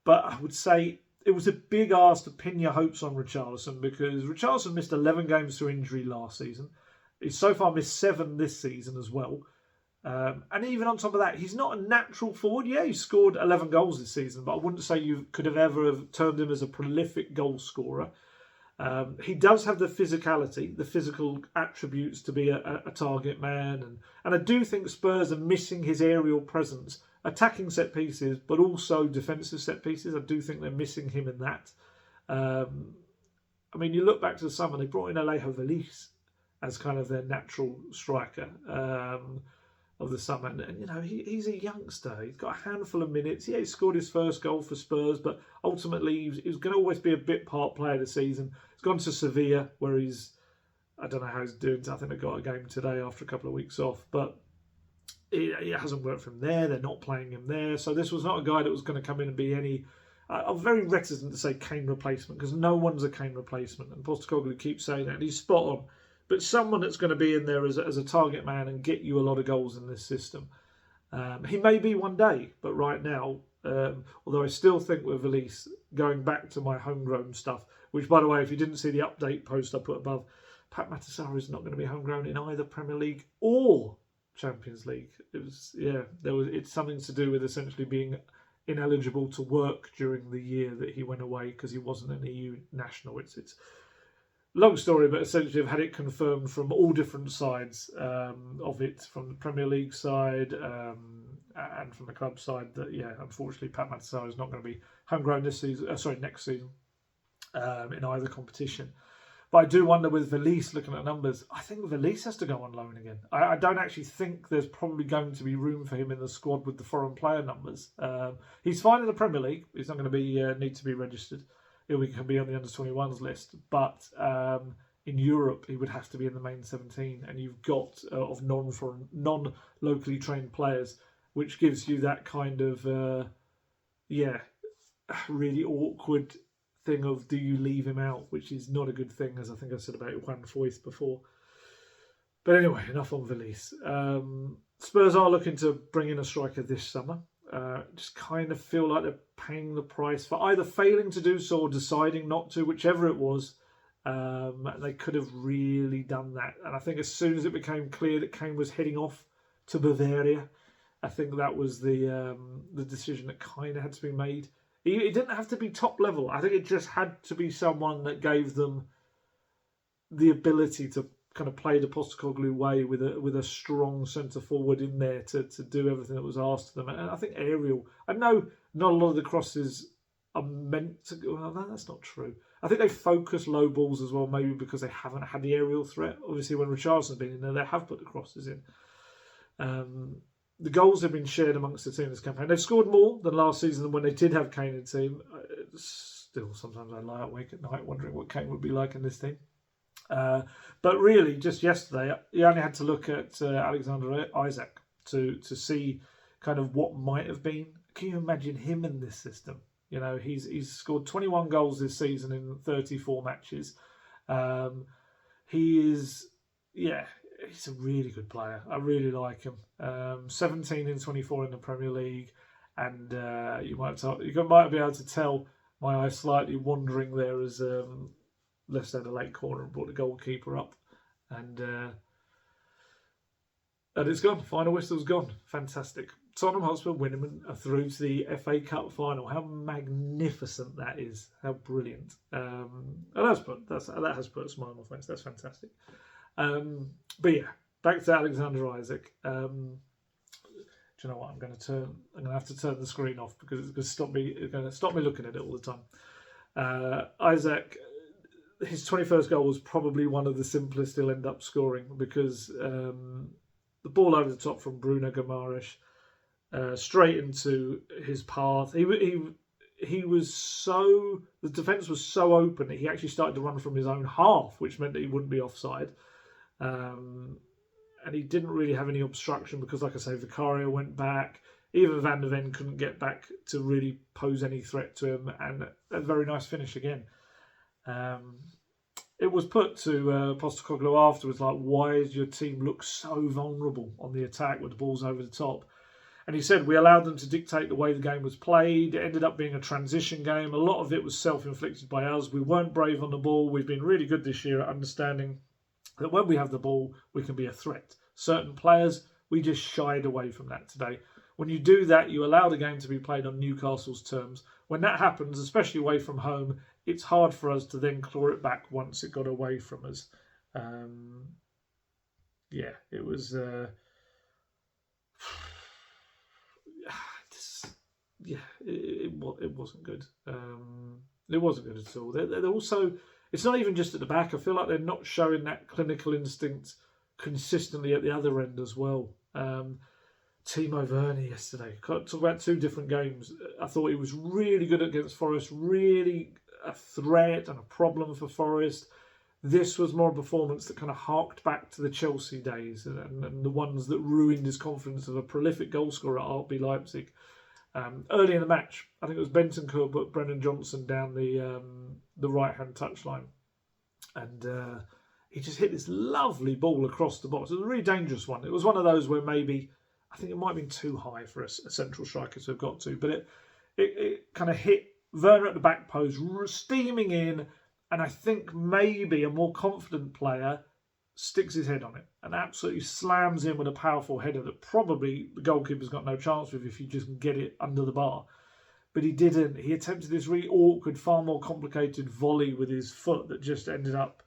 I would say... It was a big ask to pin your hopes on Richarlison, because Richarlison missed 11 games through injury last season. He's so far missed 7 this season as well. And even on top of that, he's not a natural forward. Yeah, he scored 11 goals this season, but I wouldn't say you could have ever have termed him as a prolific goal scorer. He does have the physicality, the physical attributes to be a target man, and I do think Spurs are missing his aerial presence, attacking set pieces, but also defensive set pieces. I do think they're missing him in that. I mean, you look back to the summer, they brought in Alejo Valise as kind of their natural striker of the summer. And you know, he's a youngster. He's got a handful of minutes. Yeah, he scored his first goal for Spurs, but ultimately he was going to always be a bit part player this season. He's gone to Sevilla, where I don't know how he's doing. I think they got a game today after a couple of weeks off, but it hasn't worked from there. They're not playing him there. So this was not a guy that was going to come in and be any... I'm very reticent to say Kane replacement, because no one's a Kane replacement, and Postecoglou keeps saying that, and he's spot on. But someone that's going to be in there as a target man and get you a lot of goals in this system. He may be one day, but right now, although I still think with Valise, going back to my homegrown stuff, which, by the way, if you didn't see the update post I put above, Pat Matasar is not going to be homegrown in either Premier League or Champions League. It's something to do with essentially being ineligible to work during the year that he went away because he wasn't an EU national. It's long story, but essentially I've had it confirmed from all different sides of it, from the Premier League side and from the club side, that unfortunately Pat Matasar is not going to be homegrown next season in either competition. But I do wonder with Valise, looking at numbers, I think Valise has to go on loan again. I don't actually think there's probably going to be room for him in the squad with the foreign player numbers. He's fine in the Premier League. He's not going to be need to be registered. He can be on the under-21s list. But in Europe, he would have to be in the main 17. And you've got of non-locally trained players, which gives you that kind of, really awkward thing of, do you leave him out, which is not a good thing, as I think I said about Juan Foyth before. But anyway, enough on Valise. Spurs are looking to bring in a striker this summer. Just kind of feel like they're paying the price for either failing to do so or deciding not to, whichever it was. They could have really done that. And I think as soon as it became clear that Kane was heading off to Bavaria, I think that was the decision that kind of had to be made. It didn't have to be top level. I think it just had to be someone that gave them the ability to kind of play the Postecoglou way with a strong centre forward in there to do everything that was asked of them. And I think aerial. I know not a lot of the crosses are meant to go. Well, no, that's not true. I think they focus low balls as well, maybe because they haven't had the aerial threat. Obviously, when Richardson's been in there, they have put the crosses in. The goals have been shared amongst the team this campaign. They've scored more than last season when they did have Kane in the team. Still, sometimes I lie awake at night wondering what Kane would be like in this team. But really, just yesterday, you only had to look at Alexander Isak to see kind of what might have been. Can you imagine him in this system? You know, he's scored 21 goals this season in 34 matches. He's a really good player. I really like him. 17 in 24 in the Premier League, and you might be able to tell my eye slightly wandering there as left down the late corner and brought the goalkeeper up, and it's gone. Final whistle's gone. Fantastic. Tottenham Hotspur Winnerman are through to the FA Cup final. How magnificent that is! How brilliant! And that has put a smile on my face. That's fantastic. But yeah, back to Alexander Isak. Do you know what? I'm going to have to turn the screen off because it's going to stop me looking at it all the time. Isak, his 21st goal was probably one of the simplest he'll end up scoring, because the ball over the top from Bruno Guimaraes, straight into his path. He was so... The defence was so open that he actually started to run from his own half, which meant that he wouldn't be offside. And he didn't really have any obstruction because, like I say, Vicario went back. Even Van der Ven couldn't get back to really pose any threat to him. And a very nice finish again. It was put to Postecoglou afterwards, like, why does your team look so vulnerable on the attack with the balls over the top? And he said, we allowed them to dictate the way the game was played. It ended up being a transition game. A lot of it was self-inflicted by us. We weren't brave on the ball. We've been really good this year at understanding that when we have the ball, we can be a threat. Certain players, we just shied away from that today. When you do that, you allow the game to be played on Newcastle's terms. When that happens, especially away from home, it's hard for us to then claw it back once it got away from us. It was. It wasn't good. It wasn't good at all. They're also. It's not even just at the back. I feel like they're not showing that clinical instinct consistently at the other end as well. Timo Werner yesterday. Talk about two different games. I thought he was really good against Forest. Really a threat and a problem for Forest. This was more a performance that kind of harked back to the Chelsea days and the ones that ruined his confidence of a prolific goalscorer at RB Leipzig. Early in the match, I think it was Bentancur put Brennan Johnson down the right-hand touchline. And he just hit this lovely ball across the box. It was a really dangerous one. It was one of those where maybe, I think it might have been too high for a central striker to have got to. But it kind of hit Werner at the back post, steaming in. And I think maybe a more confident player sticks his head on it and absolutely slams in with a powerful header that probably the goalkeeper's got no chance with if you just get it under the bar. But he didn't. He attempted this really awkward, far more complicated volley with his foot that just ended up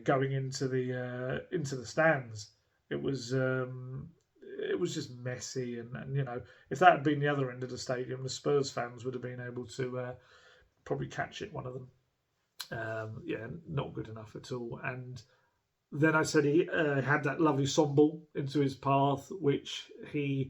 going into the stands. It was just messy, and if that had been the other end of the stadium, the Spurs fans would have been able to probably catch it, one of them. Not good enough at all. And then I said he had that lovely son ball into his path, which it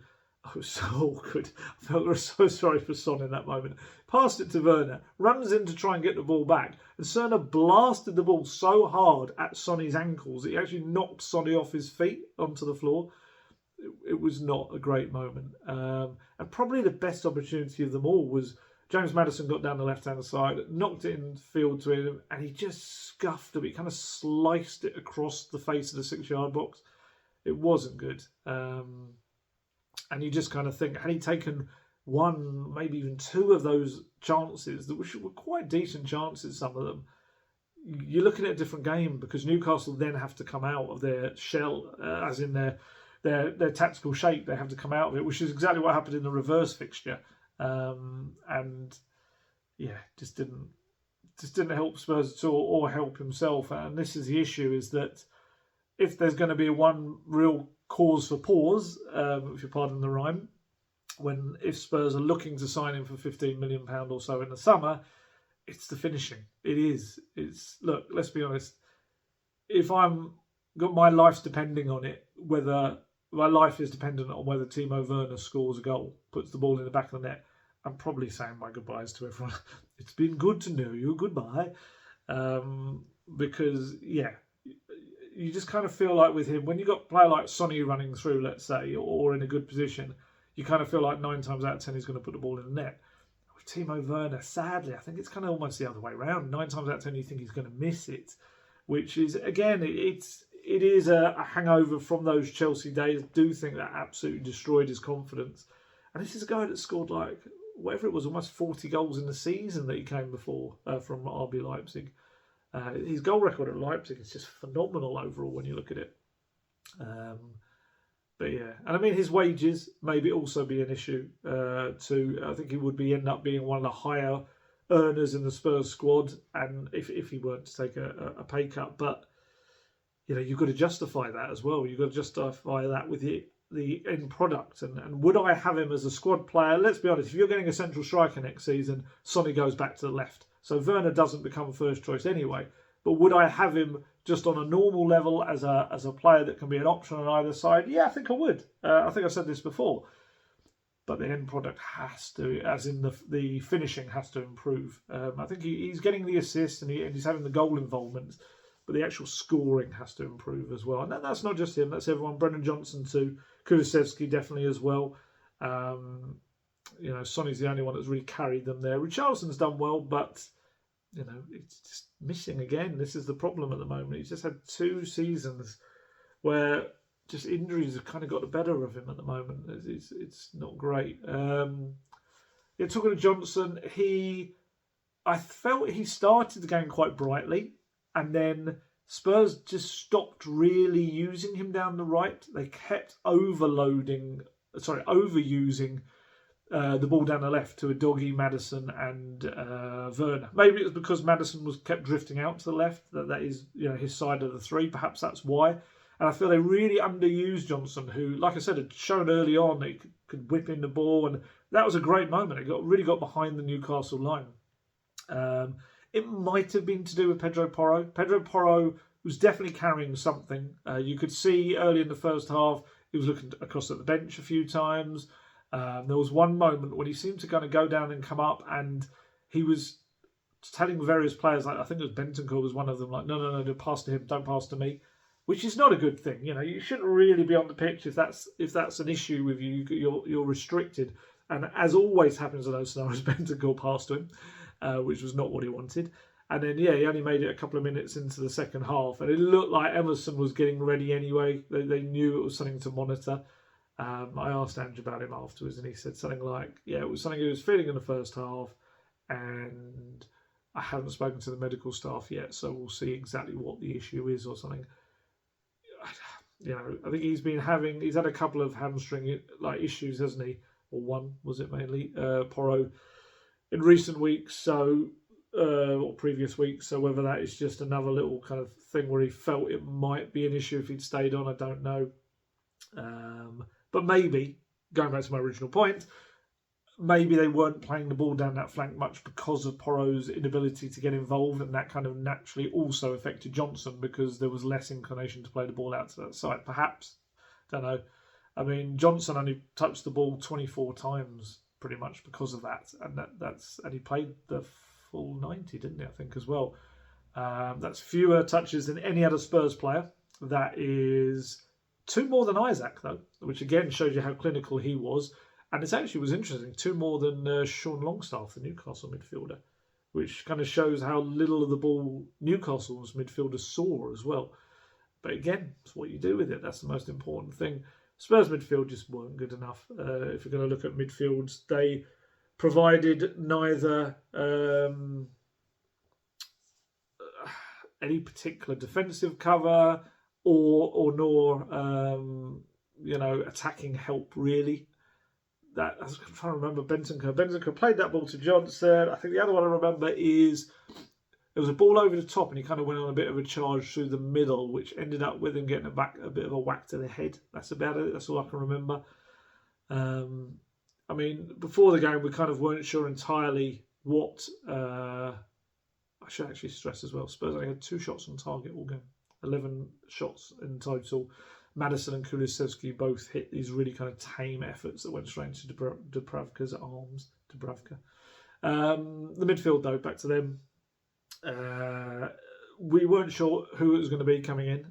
was so awkward. I felt so sorry for Son in that moment. Passed it to Werner, runs in to try and get the ball back, and Werner blasted the ball so hard at Sonny's ankles that he actually knocked Sonny off his feet onto the floor. It was not a great moment. And probably the best opportunity of them all was James Maddison got down the left-hand side, knocked it in field to him, and he just scuffed it. He kind of sliced it across the face of the 6-yard box. It wasn't good. And you just kind of think, had he taken one, maybe even two of those chances, that were quite decent chances, some of them, you're looking at a different game, because Newcastle then have to come out of their shell, as in their tactical shape. They have to come out of it, which is exactly what happened in the reverse fixture. Just didn't help Spurs at all, or help himself. And this is the issue: is that if there's going to be one real cause for pause, if you pardon the rhyme, if Spurs are looking to sign him for £15 million or so in the summer, it's the finishing. It is. Look, let's be honest. If I'm got my life's depending on it, whether my life is dependent on whether Timo Werner scores a goal, puts the ball in the back of the net, I'm probably saying my goodbyes to everyone. It's been good to know you. Goodbye. Because, you just kind of feel like with him, when you've got a player like Sonny running through, let's say, or in a good position, you kind of feel like 9 times out of 10 he's going to put the ball in the net. With Timo Werner, sadly, I think it's kind of almost the other way around. 9 times out of 10 you think he's going to miss it, which is, again, it is a hangover from those Chelsea days. I do think that absolutely destroyed his confidence. And this is a guy that scored whatever it was, almost 40 goals in the season that he came before from RB Leipzig. His goal record at Leipzig is just phenomenal overall when you look at it. And I mean, his wages maybe also be an issue too. I think he would end up being one of the higher earners in the Spurs squad, and if he weren't to take a pay cut. But you've got to justify that as well. You've got to justify that with the end product. And would I have him as a squad player? Let's be honest, if you're getting a central striker next season, Sonny goes back to the left. So Werner doesn't become first choice anyway. But would I have him just on a normal level as a player that can be an option on either side? Yeah, I think I would. I think I said this before. But the end product has to, as in the finishing, has to improve. I think he's getting the assists and he's having the goal involvement, but the actual scoring has to improve as well. And that's not just him, that's everyone. Brennan Johnson too. Kulusevski definitely as well. Sonny's the only one that's really carried them there. Richarlison's done well, but it's just missing again. This is the problem at the moment. He's just had 2 seasons where just injuries have kind of got the better of him at the moment. It's not great. Talking to Johnson, I felt he started the game quite brightly, and then Spurs just stopped really using him down the right. They kept overusing the ball down the left to Udogie, Maddison and Werner. Maybe it was because Maddison was kept drifting out to the left. That is, his side of the three. Perhaps that's why. And I feel they really underused Johnson, who, like I said, had shown early on that he could whip in the ball, and that was a great moment. It really got behind the Newcastle line. It might have been to do with Pedro Porro. Pedro Porro was definitely carrying something. You could see early in the first half, he was looking across at the bench a few times. There was one moment when he seemed to kind of go down and come up, and he was telling various players, like I think it was Bentancur was one of them, like, no, pass to him, don't pass to me, which is not a good thing. You shouldn't really be on the pitch if that's an issue with you. You're restricted, and as always happens in those scenarios, Bentancur passed to him, which was not what he wanted. And then, he only made it a couple of minutes into the second half, and it looked like Emerson was getting ready anyway. They knew it was something to monitor. I asked Ange about him afterwards, and he said something like, it was something he was feeling in the first half, and I haven't spoken to the medical staff yet, so we'll see exactly what the issue is or something. I think he's had a couple of hamstring issues, hasn't he? Or one, was it mainly, Porro, in recent weeks, or previous weeks. So whether that is just another little kind of thing where he felt it might be an issue if he'd stayed on, I don't know. But maybe, going back to my original point, maybe they weren't playing the ball down that flank much because of Porro's inability to get involved, and that kind of naturally also affected Johnson because there was less inclination to play the ball out to that side. Perhaps, don't know. I mean, Johnson only touched the ball 24 times pretty much because of that, and he played the full 90, didn't he? I think as well. That's fewer touches than any other Spurs player. That is 2 more than Isaac, though, which again shows you how clinical he was. And it actually was interesting, 2 more than Sean Longstaff, the Newcastle midfielder, which kind of shows how little of the ball Newcastle's midfielders saw as well. But again, it's what you do with it. That's the most important thing. Spurs midfield just weren't good enough. If you're going to look at midfields, they provided neither any particular defensive cover nor attacking help, really. I was trying to remember Bentancur. Bentancur played that ball to Johnson. I think the other one I remember is there was a ball over the top and he kind of went on a bit of a charge through the middle, which ended up with him getting a bit of a whack to the head. That's about it. That's all I can remember. I mean, before the game, we kind of weren't sure entirely what... I should actually stress as well, Spurs only had 2 shots on target all game. 11 shots in total. Maddison and Kulusevski both hit these really kind of tame efforts that went straight into Dubravka's arms. Dubravka. The midfield, though, back to them. We weren't sure who it was going to be coming in.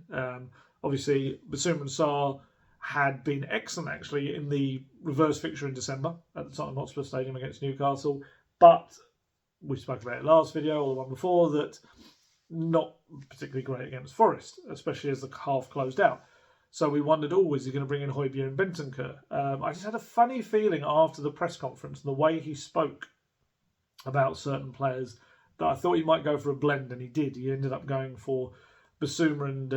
Obviously, Basuma and Sarr had been excellent, actually, in the reverse fixture in December at the Tottenham Hotspur Stadium against Newcastle. But we spoke about it last video, or the one before, that not particularly great against Forest, especially as the half closed out. So we wondered, is he going to bring in Højbjerg and Bentancur? I just had a funny feeling after the press conference and the way he spoke about certain players that I thought he might go for a blend, and he did. He ended up going for Basuma and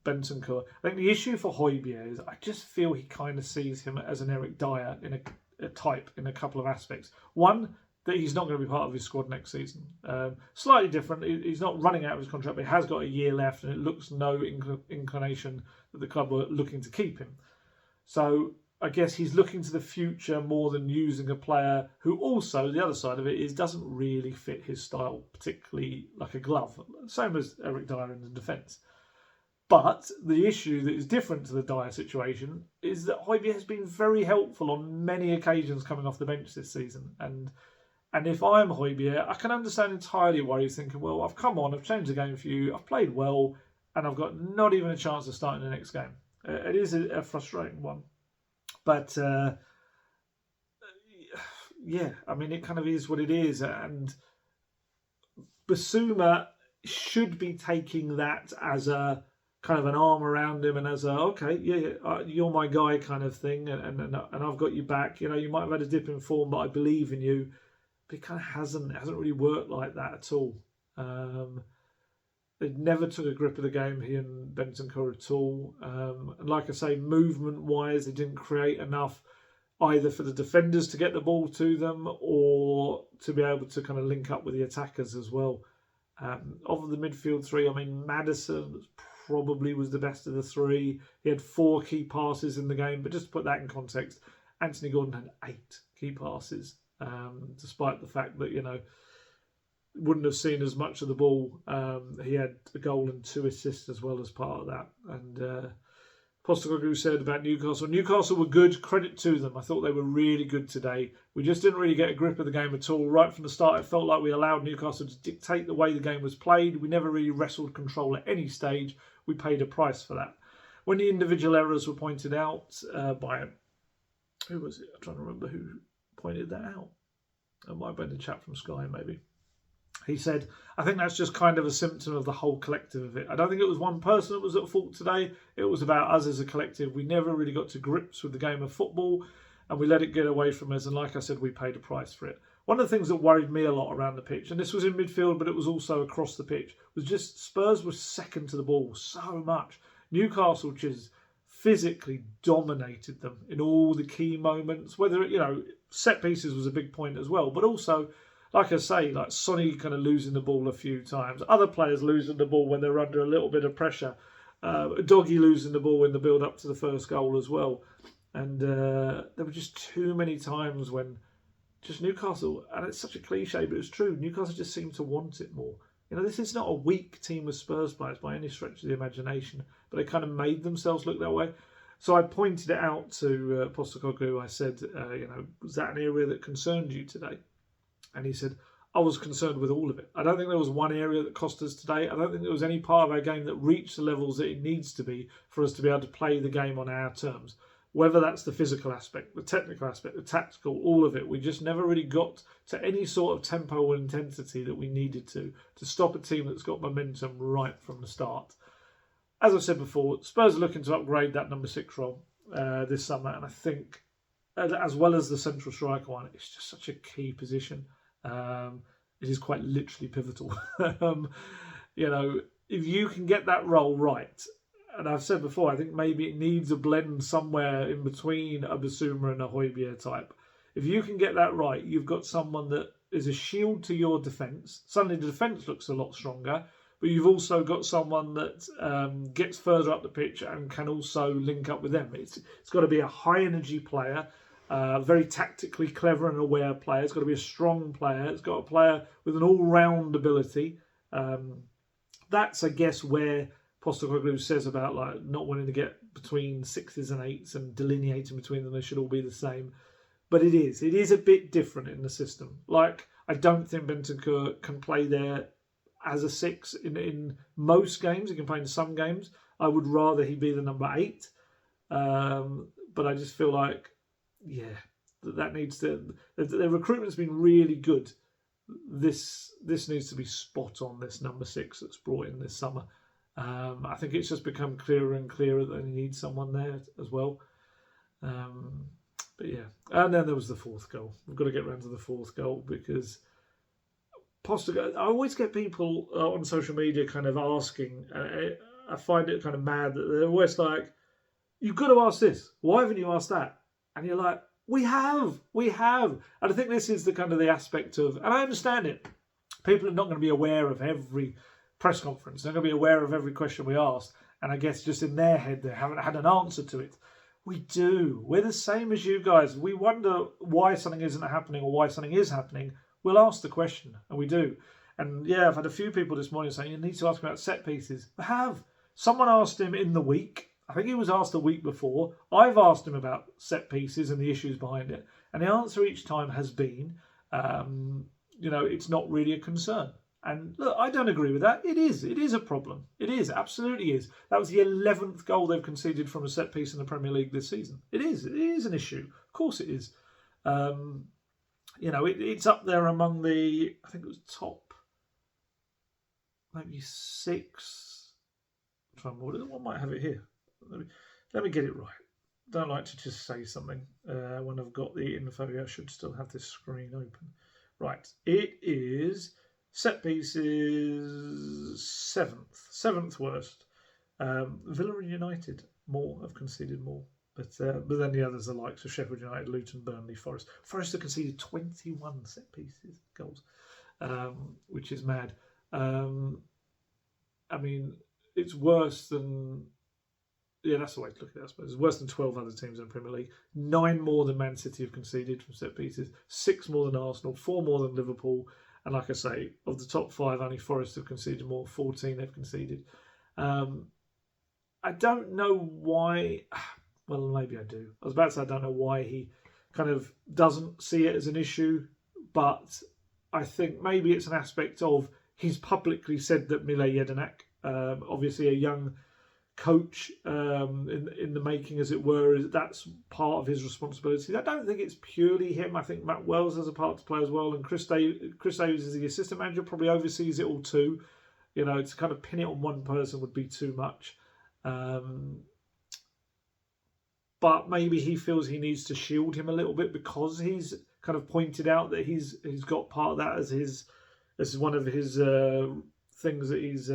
Bentancur. I think the issue for Højbjerg is I just feel he kind of sees him as an Eric Dyer in a type in a couple of aspects. One, that he's not going to be part of his squad next season. Slightly different. He's not running out of his contract, but he has got a year left, and it looks no inclination that the club were looking to keep him. So I guess he's looking to the future more than using a player who also, the other side of it is, doesn't really fit his style particularly like a glove. Same as Eric Dyer in the defence. But the issue that is different to the Dyer situation is that Højbjerg has been very helpful on many occasions coming off the bench this season. And if I'm Højbjerg, I can understand entirely why he's thinking, well, I've come on, I've changed the game for you, I've played well, and I've got not even a chance of starting the next game. It is a frustrating one. But, yeah, I mean, it kind of is what it is. And Basuma should be taking that as a kind of an arm around him and as a, okay, you're my guy kind of thing, and I've got you back. You know, you might have had a dip in form, but I believe in you. But it kind of hasn't really worked like that at all. They never took a grip of the game, he and Bentancur, at all. And like I say, movement-wise, they didn't create enough. either for the defenders to get the ball to them or to be able to kind of link up with the attackers as well. Of the midfield three, I mean, Maddison probably was the best of the three. He had 4 key passes in the game, but just to put that in context, Anthony Gordon had 8 key passes, despite the fact that, wouldn't have seen as much of the ball. He had a goal and 2 assists as well as part of that. And Postecoglou said about Newcastle were good, credit to them. I thought they were really good today. We just didn't really get a grip of the game at all. Right from the start, it felt like we allowed Newcastle to dictate the way the game was played. We never really wrestled control at any stage. We paid a price for that. When the individual errors were pointed out by, who was it? I'm trying to remember who pointed that out. It might have been the chap from Sky, maybe. He said, I think that's just kind of a symptom of the whole collective of it. I don't think it was one person that was at fault today. It was about us as a collective. We never really got to grips with the game of football and we let it get away from us. And like I said, we paid a price for it. One of the things that worried me a lot around the pitch, and this was in midfield, but it was also across the pitch, was just Spurs were second to the ball so much. Newcastle just physically dominated them in all the key moments. Whether, set pieces was a big point as well, but also, like I say, like Sonny kind of losing the ball a few times. Other players losing the ball when they're under a little bit of pressure. Doggy losing the ball in the build-up to the first goal as well. And there were just too many times when just Newcastle, and it's such a cliche, but it's true, Newcastle just seemed to want it more. This is not a weak team of Spurs players by any stretch of the imagination, but they kind of made themselves look that way. So I pointed it out to Postecoglou. I said, was that an area that concerned you today? And he said, I was concerned with all of it. I don't think there was one area that cost us today. I don't think there was any part of our game that reached the levels that it needs to be for us to be able to play the game on our terms. Whether that's the physical aspect, the technical aspect, the tactical, all of it. We just never really got to any sort of tempo or intensity that we needed to stop a team that's got momentum right from the start. As I said before, Spurs are looking to upgrade that number 6 role this summer. And I think, as well as the central striker one, it's just such a key position. It is quite literally pivotal. If you can get that role right, and I've said before, I think maybe it needs a blend somewhere in between a Basuma and a Højbjerg type. If you can get that right, you've got someone that is a shield to your defence. Suddenly the defence looks a lot stronger, but you've also got someone that gets further up the pitch and can also link up with them. It's got to be a high-energy player, very tactically clever and aware player. It's got to be a strong player. It's got a player with an all-round ability. That's, I guess, where Postecoglou says about not wanting to get between 6s and 8s and delineating between them. They should all be the same. But it is a bit different in the system. I don't think Bentancur can play there as a 6 in most games. He can play in some games. I would rather he be the number 8. But I just feel like, that needs to... The recruitment's been really good. This needs to be spot on, this number 6 that's brought in this summer. I think it's just become clearer and clearer that he needs someone there as well. But yeah, and then there was the 4th goal. We've got to get around to the 4th goal because Postecoglou, I always get people on social media kind of asking, I find it kind of mad that they're always like, you've got to ask this. Why haven't you asked that? And you're like, we have. And I think this is the kind of the aspect of, and I understand it. People are not going to be aware of every press conference. They're going to be aware of every question we asked. And I guess just in their head, they haven't had an answer to it. We do. We're the same as you guys. We wonder why something isn't happening or why something is happening. We'll ask the question, and we do. And yeah, I've had a few people this morning saying, you need to ask about set pieces. I have. Someone asked him in the week. I think he was asked a week before. I've asked him about set pieces and the issues behind it. And the answer each time has been, it's not really a concern. And look, I don't agree with that. It is a problem. It is, absolutely is. That was the 11th goal they've conceded from a set piece in the Premier League this season. It is an issue. Of course it is. It's up there among the, I think it was top, maybe 6. What might have it here? Let me get it right. Don't like to just say something when I've got the info. I should still have this screen open. Right, it is set pieces 7th worst. Villa and United have conceded more. But then the others are like Sheffield United, Luton, Burnley, Forest. Forest have conceded 21 set pieces goals, which is mad. I mean, it's worse than... Yeah, that's the way to look at it, I suppose. It's worse than 12 other teams in the Premier League. 9 more than Man City have conceded from set pieces. 6 more than Arsenal. 4 more than Liverpool. And like I say, of the top 5, only Forest have conceded more. 14 have conceded. I don't know why... Well, maybe I do. I was about to say I don't know why he kind of doesn't see it as an issue. But I think maybe it's an aspect of... He's publicly said that Mile Jedinak, obviously a young coach in the making, as it were, that's part of his responsibility. I don't think it's purely him. I think Matt Wells has a part to play as well, and Chris Davies is the assistant manager, probably oversees it all too. You know, to kind of pin it on one person would be too much. But maybe he feels he needs to shield him a little bit because he's kind of pointed out that he's got part of that as one of his things that he's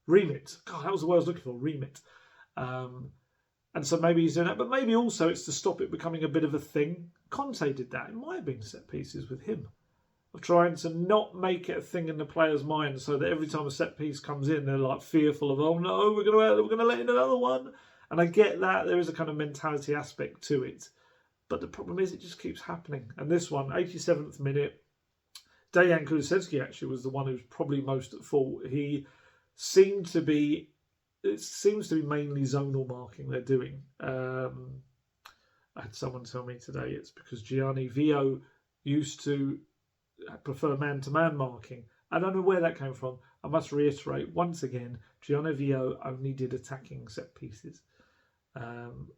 remit. God, that was the word I was looking for, remit. And so maybe he's doing that, but maybe also it's to stop it becoming a bit of a thing. Conte did that. It might have been set pieces with him, of trying to not make it a thing in the player's mind, so that every time a set piece comes in, they're like fearful of, oh no, we're going to let in another one. And I get that there is a kind of mentality aspect to it, but the problem is it just keeps happening. And this one, 87th minute, Dejan Kulusevski actually was the one who's probably most at fault. It seems to be mainly zonal marking they're doing. I had someone tell me today it's because Gianni Vio used to prefer man-to-man marking. I don't know where that came from. I must reiterate once again, Gianni Vio only did attacking set pieces.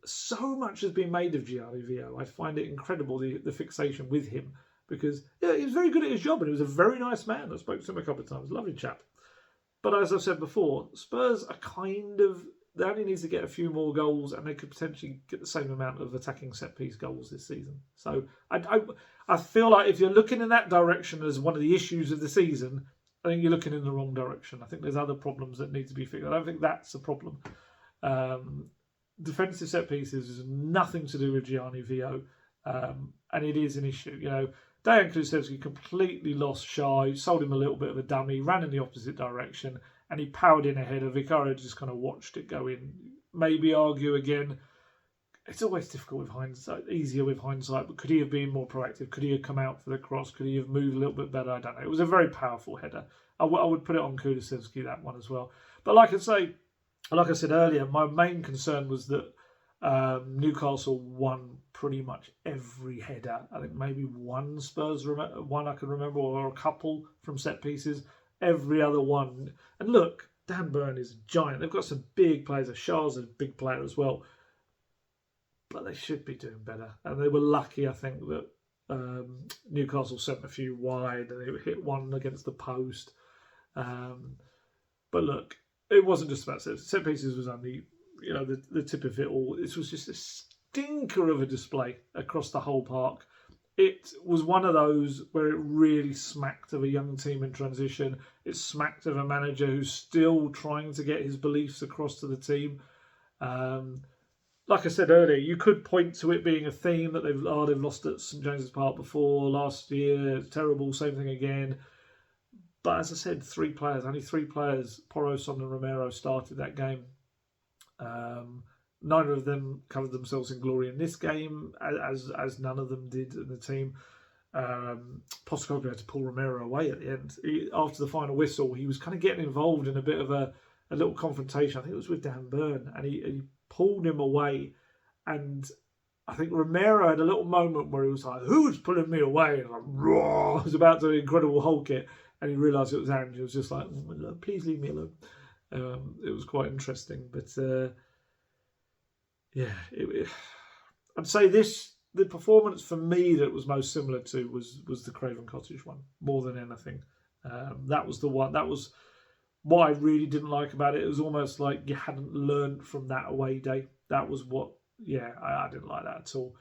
So much has been made of Gianni Vio. I find it incredible, the fixation with him, because he was very good at his job and he was a very nice man. I spoke to him a couple of times. Lovely chap. But as I've said before, Spurs are they only need to get a few more goals and they could potentially get the same amount of attacking set-piece goals this season. So I feel like if you're looking in that direction as one of the issues of the season, I think you're looking in the wrong direction. I think there's other problems that need to be fixed. I don't think that's a problem. Defensive set-pieces is nothing to do with Gianni Vio, and it is an issue. You know, Dejan Kulusevski completely lost Shy, sold him a little bit of a dummy, ran in the opposite direction, and he powered in ahead. Vicario just kind of watched it go in. Maybe argue again. It's always difficult with hindsight, easier with hindsight, but could he have been more proactive? Could he have come out for the cross? Could he have moved a little bit better? I don't know. It was a very powerful header. I would put it on Kulusevski, that one as well. But like I said earlier, my main concern was that Newcastle won pretty much every header. I think maybe one one I can remember, or a couple from set pieces. Every other one. And look, Dan Burn is a giant. They've got some big players. Shah's a big player as well. But they should be doing better. And they were lucky, I think, that Newcastle sent a few wide and they hit one against the post. But look, it wasn't just about set pieces. Was only, the tip of it all. This was just a stinker of a display across the whole park. It was one of those where it really smacked of a young team in transition. It smacked of a manager who's still trying to get his beliefs across to the team. Like I said earlier, you could point to it being a theme that they've lost at St James's Park before last year. It's terrible, same thing again. But as I said, only three players, Porro, Son and Romero, started that game. Neither of them covered themselves in glory in this game, as none of them did in the team. Postecoglou had to pull Romero away at the end. After the final whistle, he was kind of getting involved in a bit of a little confrontation. I think it was with Dan Burn, and he pulled him away. And I think Romero had a little moment where he was like, "Who's pulling me away?" And like, raw! He was about to incredible Hulk it, and he realised it was Ange. He was just like, "Please leave me alone." It was quite interesting, but I'd say the performance for me that was most similar to was the Craven Cottage one more than anything. That was the one. That was what I really didn't like about it. It was almost like you hadn't learned from that away day. That was what. Yeah, I didn't like that at all.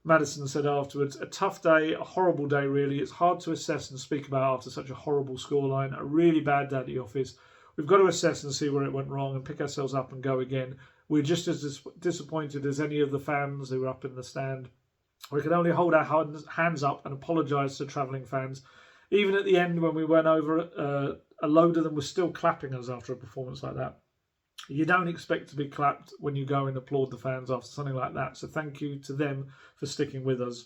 Maddison said afterwards, "A tough day, a horrible day really. It's hard to assess and speak about after such a horrible scoreline. A really bad day at the office. We've got to assess and see where it went wrong and pick ourselves up and go again. We're just as disappointed as any of the fans who were up in the stand. We can only hold our hands up and apologise to travelling fans. Even at the end, when we went over, a load of them were still clapping us after a performance like that. You don't expect to be clapped when you go and applaud the fans after something like that. So thank you to them for sticking with us.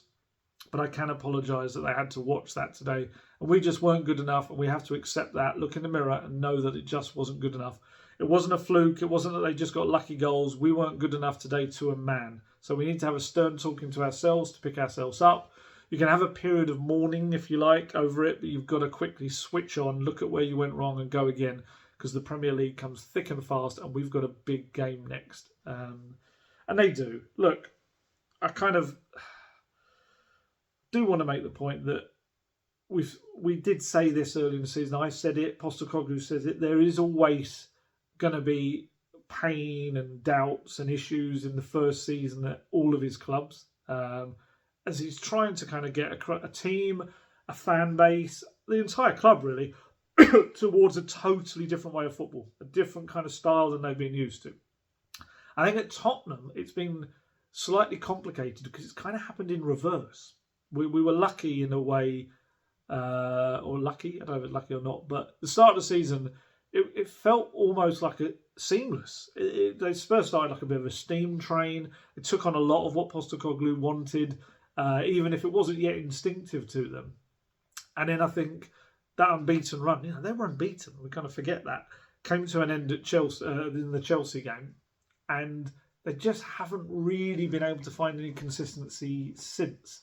But I can apologise that they had to watch that today. And we just weren't good enough. And we have to accept that, look in the mirror and know that it just wasn't good enough. It wasn't a fluke. It wasn't that they just got lucky goals. We weren't good enough today to a man. So we need to have a stern talking to ourselves to pick ourselves up. You can have a period of mourning, if you like, over it. But you've got to quickly switch on, look at where you went wrong and go again. Because the Premier League comes thick and fast and we've got a big game next. And they do. Look, I kind of do want to make the point that we did say this early in the season. I said it, Postecoglou says it. There is always going to be pain and doubts and issues in the first season at all of his clubs. As he's trying to kind of get a team, a fan base, the entire club really, towards a totally different way of football, a different kind of style than they've been used to. I think at Tottenham, it's been slightly complicated because it's kind of happened in reverse. We were lucky in a way, or lucky, I don't know if it's lucky or not, but the start of the season, it felt almost like a seamless. They Spurs started like a bit of a steam train. It took on a lot of what Postecoglou wanted, even if it wasn't yet instinctive to them. And then I think that unbeaten run, they were unbeaten. We kind of forget that. Came to an end at Chelsea in the Chelsea game, and they just haven't really been able to find any consistency since.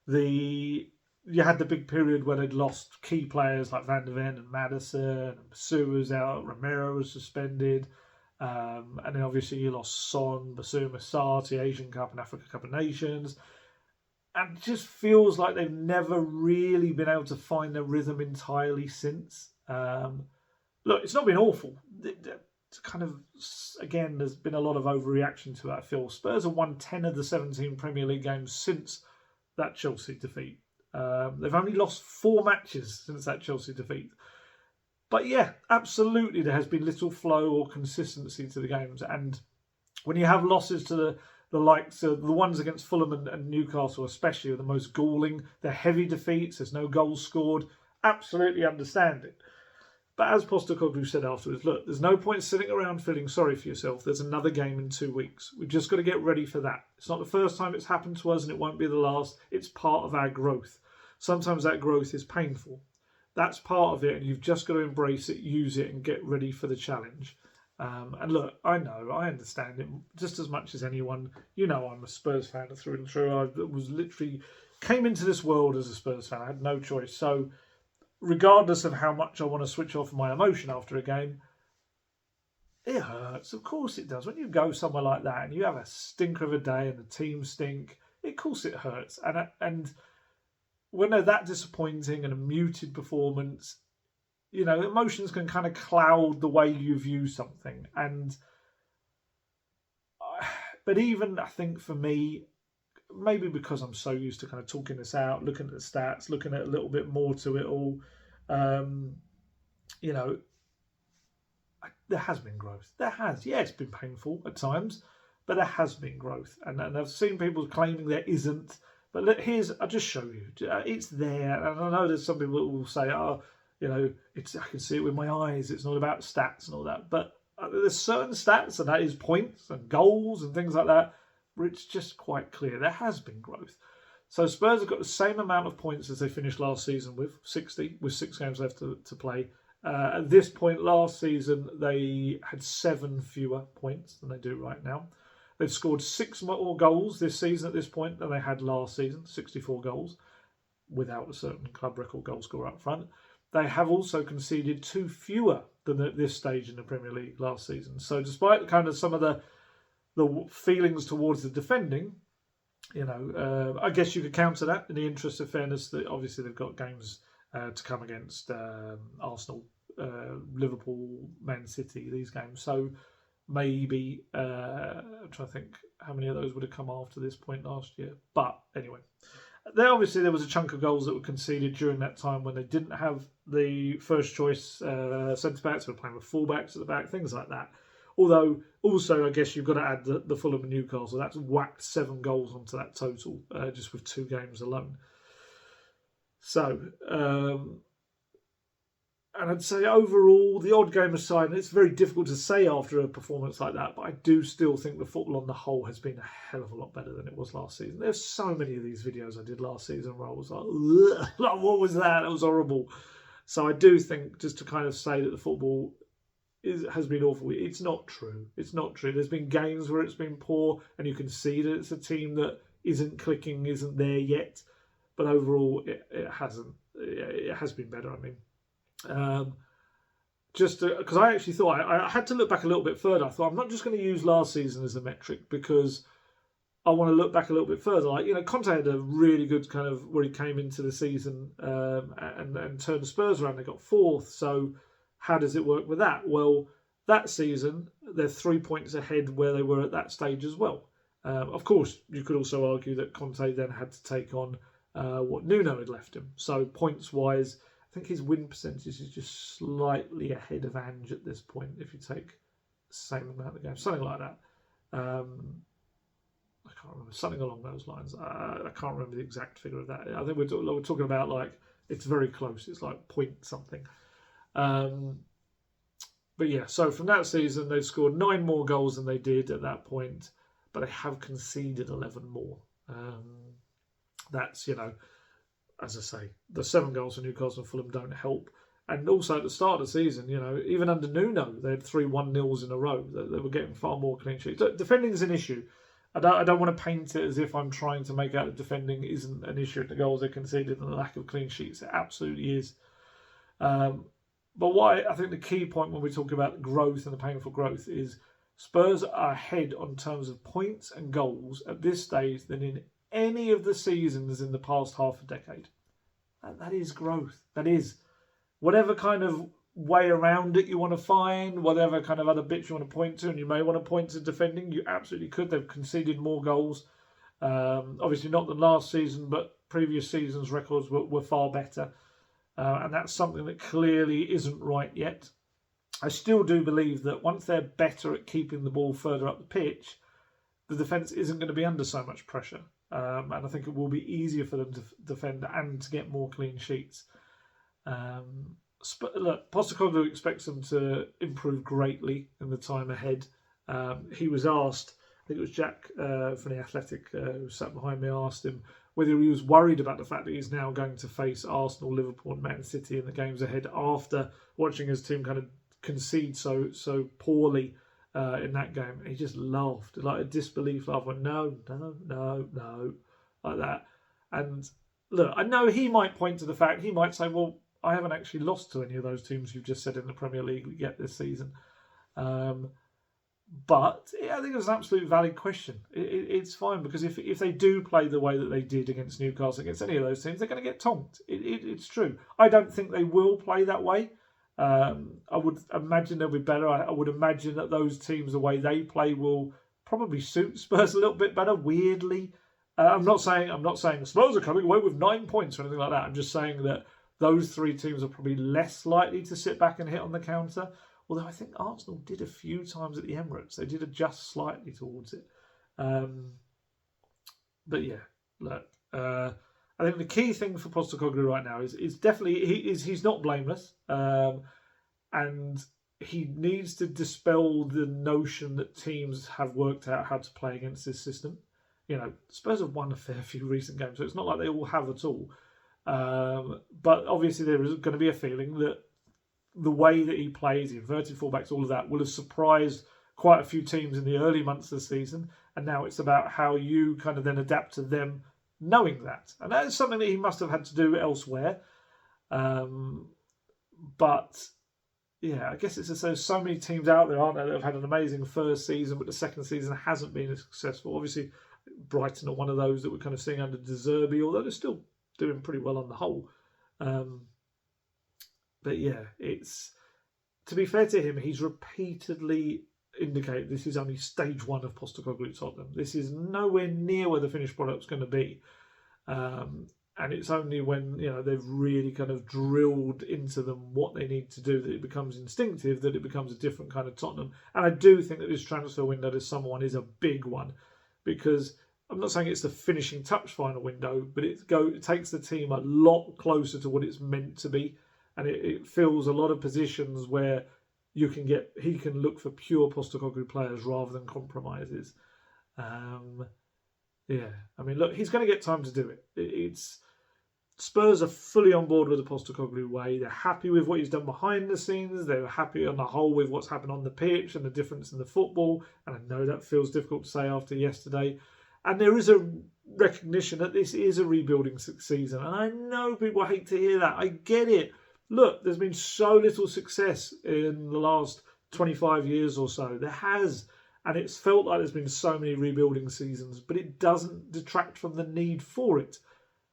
You had the big period where they'd lost key players like Van der Ven and Maddison, and Basuma was out, Romero was suspended, and then obviously you lost Son, Basuma, Sarti, Asian Cup and Africa Cup of Nations. And it just feels like they've never really been able to find their rhythm entirely since. Look, it's not been awful. It's kind of, again, there's been a lot of overreaction to it, I feel. Spurs have won 10 of the 17 Premier League games since that Chelsea defeat. They've only lost 4 matches since that Chelsea defeat. But yeah, absolutely, there has been little flow or consistency to the games. And when you have losses to the likes of the ones against Fulham and Newcastle especially are the most galling. They're heavy defeats. There's no goals scored. Absolutely understand it. But as Postecoglou said afterwards, look, there's no point sitting around feeling sorry for yourself. There's another game in 2 weeks. We've just got to get ready for that. It's not the first time it's happened to us and it won't be the last. It's part of our growth. Sometimes that growth is painful. That's part of it and you've just got to embrace it, use it and get ready for the challenge. And look, I know, I understand it just as much as anyone. You know, I'm a Spurs fan through and through. I was literally came into this world as a Spurs fan. I had no choice. So, regardless of how much I want to switch off my emotion after a game, it hurts. Of course it does. When you go somewhere like that and you have a stinker of a day and the team stink, of course it hurts. And when they're that disappointing and a muted performance, emotions can kind of cloud the way you view something. But even, I think for me, maybe because I'm so used to kind of talking this out, looking at the stats, looking at a little bit more to it all, there has been growth. There has. Yeah, it's been painful at times, but there has been growth. And I've seen people claiming there isn't. But look, I'll just show you. It's there. And I know there's some people that will say, I can see it with my eyes. It's not about stats and all that. But there's certain stats, and that is points and goals and things like that, where it's just quite clear there has been growth. So Spurs have got the same amount of points as they finished last season with, 60, with 6 games left to play. At this point last season, they had 7 fewer points than they do right now. They've scored 6 more goals this season at this point than they had last season, 64 goals, without a certain club record goal scorer up front. They have also conceded 2 fewer than at this stage in the Premier League last season. So despite kind of some of the feelings towards the defending, I guess you could counter that in the interest of fairness that obviously they've got games to come against Arsenal, Liverpool, Man City, these games. So maybe, I'm trying to think how many of those would have come after this point last year. But anyway, there was a chunk of goals that were conceded during that time when they didn't have the first choice centre-backs, they were playing with full-backs at the back, things like that. Although, also, I guess you've got to add the Fulham and Newcastle. That's whacked 7 goals onto that total, just with 2 games alone. So, and I'd say overall, the odd game aside, and it's very difficult to say after a performance like that, but I do still think the football on the whole has been a hell of a lot better than it was last season. There's so many of these videos I did last season where I was like, what was that? That was horrible. So I do think, just to kind of say that the football has been awful, it's not true. It's not true. There's been games where it's been poor, and you can see that it's a team that isn't clicking, isn't there yet. But overall, it hasn't. It has been better, I mean. Just because I actually thought I had to look back a little bit further. I thought I'm not just going to use last season as a metric, because I want to look back a little bit further. Like, Conte had a really good kind of where he came into the season and turned Spurs around. They got 4th. So how does it work with that? Well, that season they're 3 points ahead where they were at that stage as well. Of course, you could also argue that Conte then had to take on what Nuno had left him. So points wise, I think his win percentage is just slightly ahead of Ange at this point, if you take the same amount of games. Something like that. I can't remember. Something along those lines. I can't remember the exact figure of that. I think we're talking about, like, it's very close. It's like point something. But yeah, so from that season, they've scored 9 more goals than they did at that point, but they have conceded 11 more. That's, as I say, the 7 goals for Newcastle and Fulham don't help. And also at the start of the season, even under Nuno, they had 3 1-0s in a row. They were getting far more clean sheets. Defending is an issue. I don't want to paint it as if I'm trying to make out that defending isn't an issue at the goals they conceded and the lack of clean sheets. It absolutely is. But what I think the key point when we talk about growth and the painful growth is Spurs are ahead on terms of points and goals at this stage than in any of the seasons in the past half a decade. And that is growth. That is. Whatever kind of way around it you want to find, whatever kind of other bits you want to point to, and you may want to point to defending, you absolutely could. They've conceded more goals. Obviously not than last season, but previous seasons' records were far better. And that's something that clearly isn't right yet. I still do believe that once they're better at keeping the ball further up the pitch, the defence isn't going to be under so much pressure. And I think it will be easier for them to defend and to get more clean sheets. Look, Postecoglou expects them to improve greatly in the time ahead. He was asked, I think it was Jack from The Athletic who sat behind me, asked him whether he was worried about the fact that he's now going to face Arsenal, Liverpool and Man City in the games ahead after watching his team kind of concede so poorly in that game. And he just laughed, like a disbelief laugh, went, no, like that. And look, I know he might point to the fact, he might say, well, I haven't actually lost to any of those teams you've just said in the Premier League yet this season. But I think it's an absolute valid question. It's fine, because if they do play the way that they did against Newcastle, against any of those teams, they're going to get tonked. It's true. I don't think they will play that way. I would imagine they'll be better. I would imagine that those teams, the way they play, will probably suit Spurs a little bit better, weirdly. I'm not saying the Spurs are coming away with 9 points or anything like that. I'm just saying that those 3 teams are probably less likely to sit back and hit on the counter. Although I think Arsenal did a few times at the Emirates. They did adjust slightly towards it. But yeah, look, I think the key thing for Postecoglou right now is definitely he's not blameless. And he needs to dispel the notion that teams have worked out how to play against this system. Spurs have won a fair few recent games, so it's not like they all have at all. But obviously there is going to be a feeling that the way that he plays, the inverted fullbacks, all of that, will have surprised quite a few teams in the early months of the season. And now it's about how you kind of then adapt to them knowing that. And that is something that he must have had to do elsewhere. But yeah, I guess it's just there's so many teams out there, aren't there, that have had an amazing first season, but the second season hasn't been as successful. Obviously, Brighton are one of those that we're kind of seeing under De Zerbi, although they're still doing pretty well on the whole. But yeah, it's, to be fair to him, he's repeatedly indicated this is only stage 1 of Postecoglou Tottenham. This is nowhere near where the finished product's going to be. And it's only when they've really kind of drilled into them what they need to do that it becomes instinctive, that it becomes a different kind of Tottenham. And I do think that this transfer window to summer one is a big one, because I'm not saying it's the finishing touch final window, but it takes the team a lot closer to what it's meant to be, and it fills a lot of positions where he can look for pure Postecoglou players rather than compromises. Yeah, I mean, look, he's going to get time to do it. Spurs are fully on board with the Postecoglou way. They're happy with what he's done behind the scenes. They're happy on the whole with what's happened on the pitch and the difference in the football. And I know that feels difficult to say after yesterday. And there is a recognition that this is a rebuilding season. And I know people hate to hear that. I get it. Look, there's been so little success in the last 25 years or so. There has. And it's felt like there's been so many rebuilding seasons. But it doesn't detract from the need for it.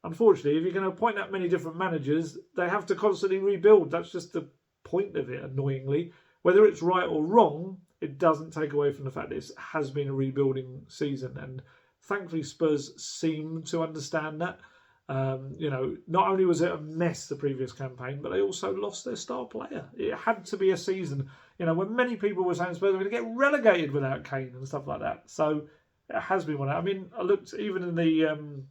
Unfortunately, if you're going to appoint that many different managers, they have to constantly rebuild. That's just the point of it, annoyingly. Whether it's right or wrong, it doesn't take away from the fact that it has been a rebuilding season. And thankfully, Spurs seem to understand that. Not only was it a mess the previous campaign, but they also lost their star player. It had to be a season, when many people were saying Spurs were going to get relegated without Kane and stuff like that. So it has been one. I mean, I looked even in the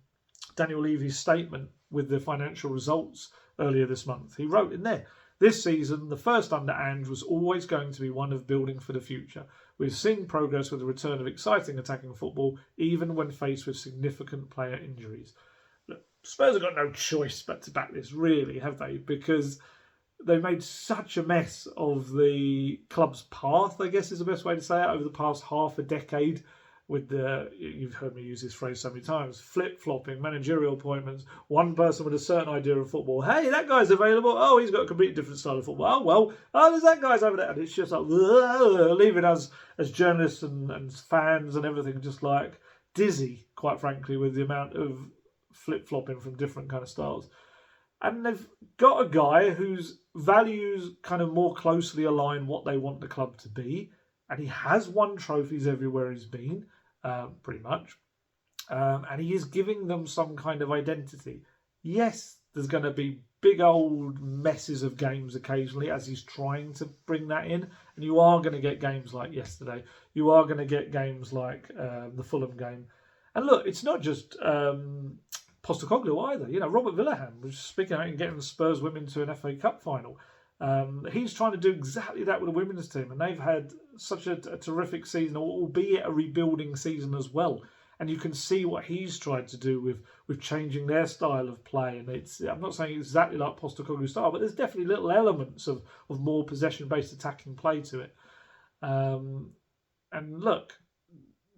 Daniel Levy's statement with the financial results earlier this month. He wrote in there, "This season, the first under Ange was always going to be one of building for the future. We've seen progress with the return of exciting attacking football, even when faced with significant player injuries." Look, Spurs have got no choice but to back this, really, have they? Because they made such a mess of the club's path, I guess is the best way to say it, over the past half a decade. With you've heard me use this phrase so many times, flip-flopping, managerial appointments, one person with a certain idea of football. Hey, that guy's available. Oh, he's got a completely different style of football. There's that guy's over there. And it's just like, leaving us as journalists and fans and everything just like dizzy, quite frankly, with the amount of flip-flopping from different kind of styles. And they've got a guy whose values kind of more closely align what they want the club to be. And he has won trophies everywhere he's been, pretty much. And he is giving them some kind of identity. Yes, there's going to be big old messes of games occasionally as he's trying to bring that in. And you are going to get games like yesterday. You are going to get games like the Fulham game. And look, it's not just Postecoglou either. Robert Villahan was speaking out and getting the Spurs women to an FA Cup final. He's trying to do exactly that with the women's team, and they've had such a terrific season, albeit a rebuilding season as well. And you can see what he's tried to do with changing their style of play. And I'm not saying exactly like Postecoglou's style, but there's definitely little elements of more possession-based attacking play to it. And look,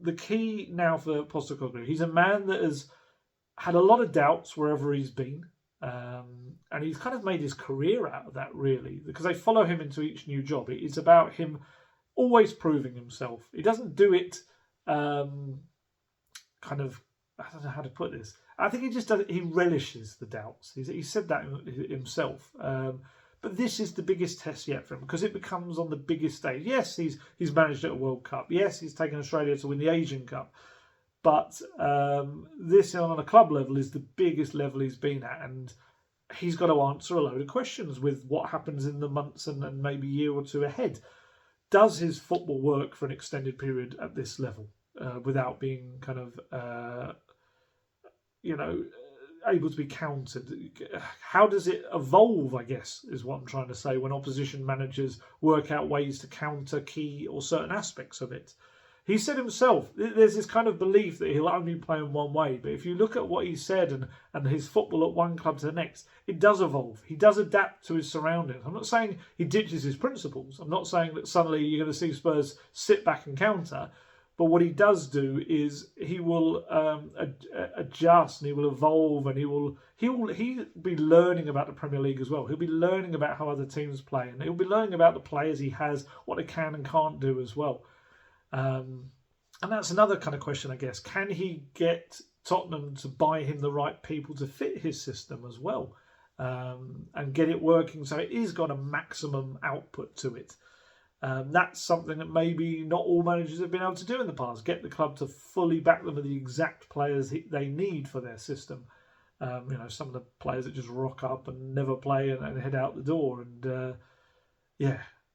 the key now for Postecoglou, he's a man that has had a lot of doubts wherever he's been. And he's kind of made his career out of that, really, because they follow him into each new job. It's about him always proving himself. He doesn't do it I don't know how to put this. I think he just does it. He relishes the doubts. He said that himself. But this is the biggest test yet for him, because it becomes on the biggest stage. Yes, he's managed at a World Cup. Yes, he's taken Australia to win the Asian Cup. But this on a club level is the biggest level he's been at, and he's got to answer a load of questions with what happens in the months and maybe year or two ahead. Does his football work for an extended period at this level without being kind of, able to be countered? How does it evolve, I guess, is what I'm trying to say, when opposition managers work out ways to counter key or certain aspects of it. He said himself, there's this kind of belief that he'll only play in one way. But if you look at what he said and his football at one club to the next, it does evolve. He does adapt to his surroundings. I'm not saying he ditches his principles. I'm not saying that suddenly you're going to see Spurs sit back and counter. But what he does do is he will adjust and he will evolve, and he'll be learning about the Premier League as well. He'll be learning about how other teams play, and he'll be learning about the players he has, what they can and can't do as well. And that's another kind of question, I guess. Can he get Tottenham to buy him the right people to fit his system as well, and get it working so it is got a maximum output to it? That's something that maybe not all managers have been able to do in the past. Get the club to fully back them with the exact players they need for their system. Some of the players that just rock up and never play and head out the door. And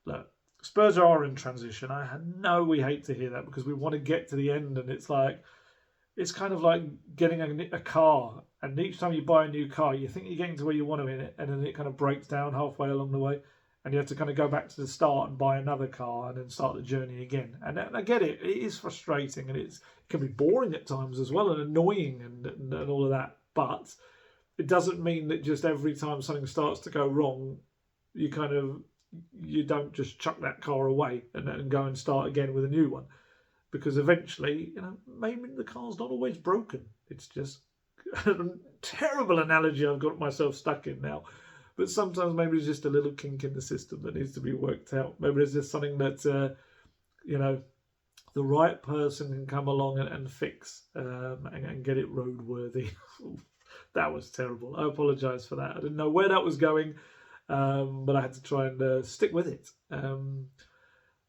look, Spurs are in transition. I know we hate to hear that because we want to get to the end, and it's kind of like getting a car. And each time you buy a new car, you think you're getting to where you want to in it, and then it kind of breaks down halfway along the way, and you have to kind of go back to the start and buy another car and then start the journey again. And I get it; it is frustrating, and it can be boring at times as well, and annoying, and all of that. But it doesn't mean that just every time something starts to go wrong, you don't just chuck that car away and go and start again with a new one. Because eventually, maybe the car's not always broken. It's just a terrible analogy I've got myself stuck in now. But sometimes maybe it's just a little kink in the system that needs to be worked out. Maybe it's just something that, the right person can come along and fix and get it roadworthy. That was terrible. I apologise for that. I didn't know where that was going, but I had to try and stick with it.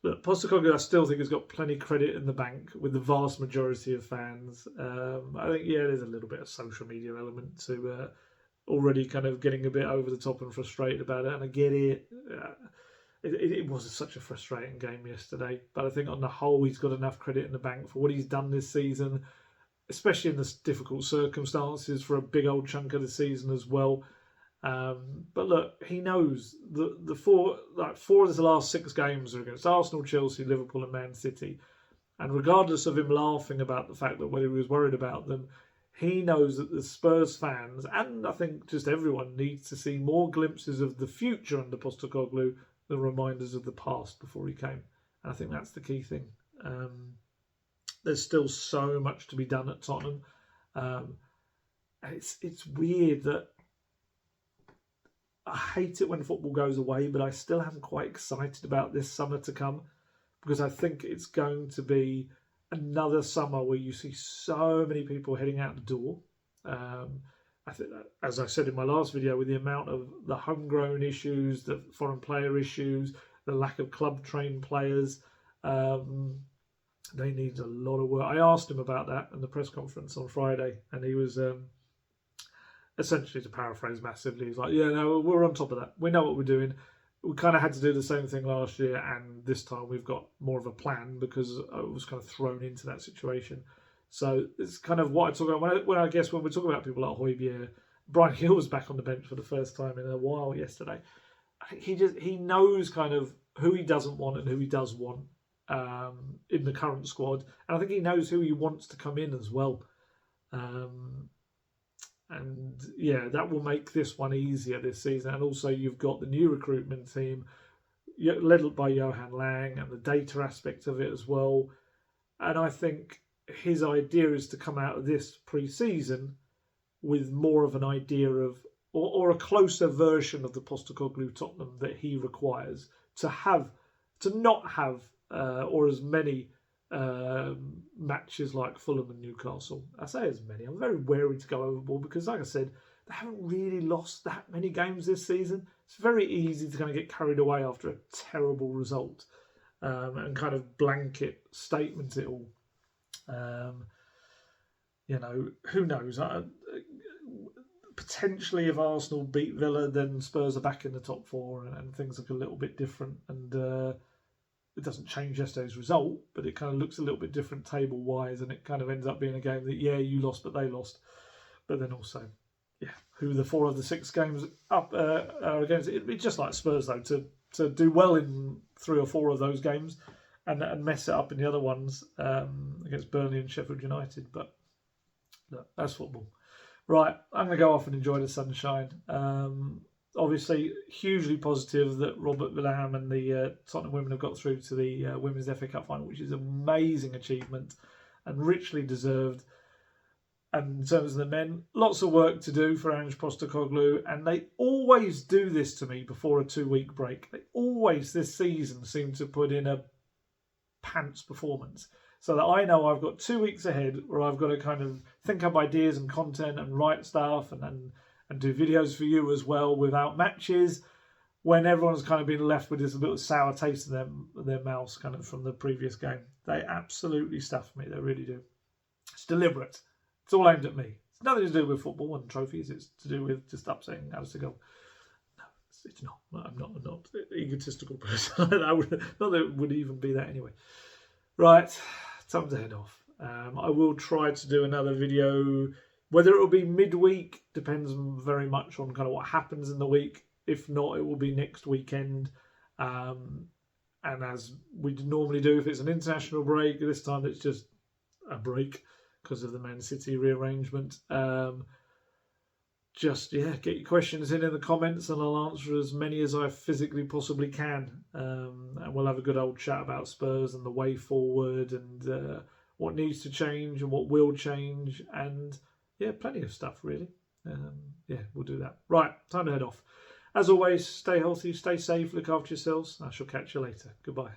Look, Postecoglou, I still think has got plenty of credit in the bank with the vast majority of fans. I think, there's a little bit of social media element to already kind of getting a bit over the top and frustrated about it. And I get it. It was such a frustrating game yesterday. But I think on the whole, he's got enough credit in the bank for what he's done this season, especially in the difficult circumstances for a big old chunk of the season as well. But look, he knows the four of the last 6 games are against Arsenal, Chelsea, Liverpool and Man City. And regardless of him laughing about the fact that whether he was worried about them, he knows that the Spurs fans, and I think just everyone, needs to see more glimpses of the future under Postecoglou than reminders of the past before he came. And I think that's the key thing. There's still so much to be done at Tottenham. And it's weird that I hate it when football goes away, but I still am quite excited about this summer to come, because I think it's going to be another summer where you see so many people heading out the door. I think that, as I said in my last video, with the amount of the homegrown issues, the foreign player issues, the lack of club-trained players, they need a lot of work. I asked him about that in the press conference on Friday, and he was... essentially, to paraphrase massively, he's like, we're on top of that. We know what we're doing. We kind of had to do the same thing last year, and this time we've got more of a plan because I was kind of thrown into that situation. So it's kind of what I talk about when we're talking about people like Højbjerg. Brian Hill was back on the bench for the first time in a while yesterday. I think he knows kind of who he doesn't want and who he does want in the current squad, and I think he knows who he wants to come in as well. And that will make this one easier this season. And also you've got the new recruitment team led by Johan Lang and the data aspect of it as well. And I think his idea is to come out of this pre-season with more of an idea of, or a closer version of the Postecoglou Tottenham that he requires to not have or as many matches like Fulham and Newcastle. I say as many. I'm very wary to go overboard because, like I said, they haven't really lost that many games this season. It's very easy to kind of get carried away after a terrible result and kind of blanket statement it all. Who knows? Potentially, if Arsenal beat Villa, then Spurs are back in the top 4 and things look a little bit different. And it doesn't change yesterday's result, but it kind of looks a little bit different table-wise, and it kind of ends up being a game that, you lost, but they lost. But then also, who the 4 of the 6 games up are against? It'd be just like Spurs, though, to do well in 3 or 4 of those games and mess it up in the other ones against Burnley and Sheffield United. But look, that's football. Right, I'm going to go off and enjoy the sunshine. Obviously, hugely positive that Robert William and the Tottenham women have got through to the Women's FA Cup final, which is an amazing achievement and richly deserved. And in terms of the men, lots of work to do for Ange Postecoglou, and they always do this to me before a 2-week break. They always, this season, seem to put in a pants performance, so that I know I've got 2 weeks ahead where I've got to kind of think up ideas and content and write stuff and do videos for you as well without matches, when everyone's kind of been left with this little sour taste in their mouths kind of from the previous game. They absolutely stuff me, they really do. It's deliberate. It's all aimed at me. nothing to do with football and trophies. It's to do with just upsetting Postecoglou. No, it's not. I'm not an egotistical person. Not that it would even be that anyway. Right, time to head off. I will try to do another video. Whether it will be midweek depends very much on kind of what happens in the week. If not, it will be next weekend. And as we normally do, if it's an international break, this time it's just a break because of the Man City rearrangement. Just, get your questions in the comments and I'll answer as many as I physically possibly can. And we'll have a good old chat about Spurs and the way forward and what needs to change and what will change. And, plenty of stuff, really. We'll do that. Right, time to head off. As always, stay healthy, stay safe, look after yourselves. I shall catch you later. Goodbye.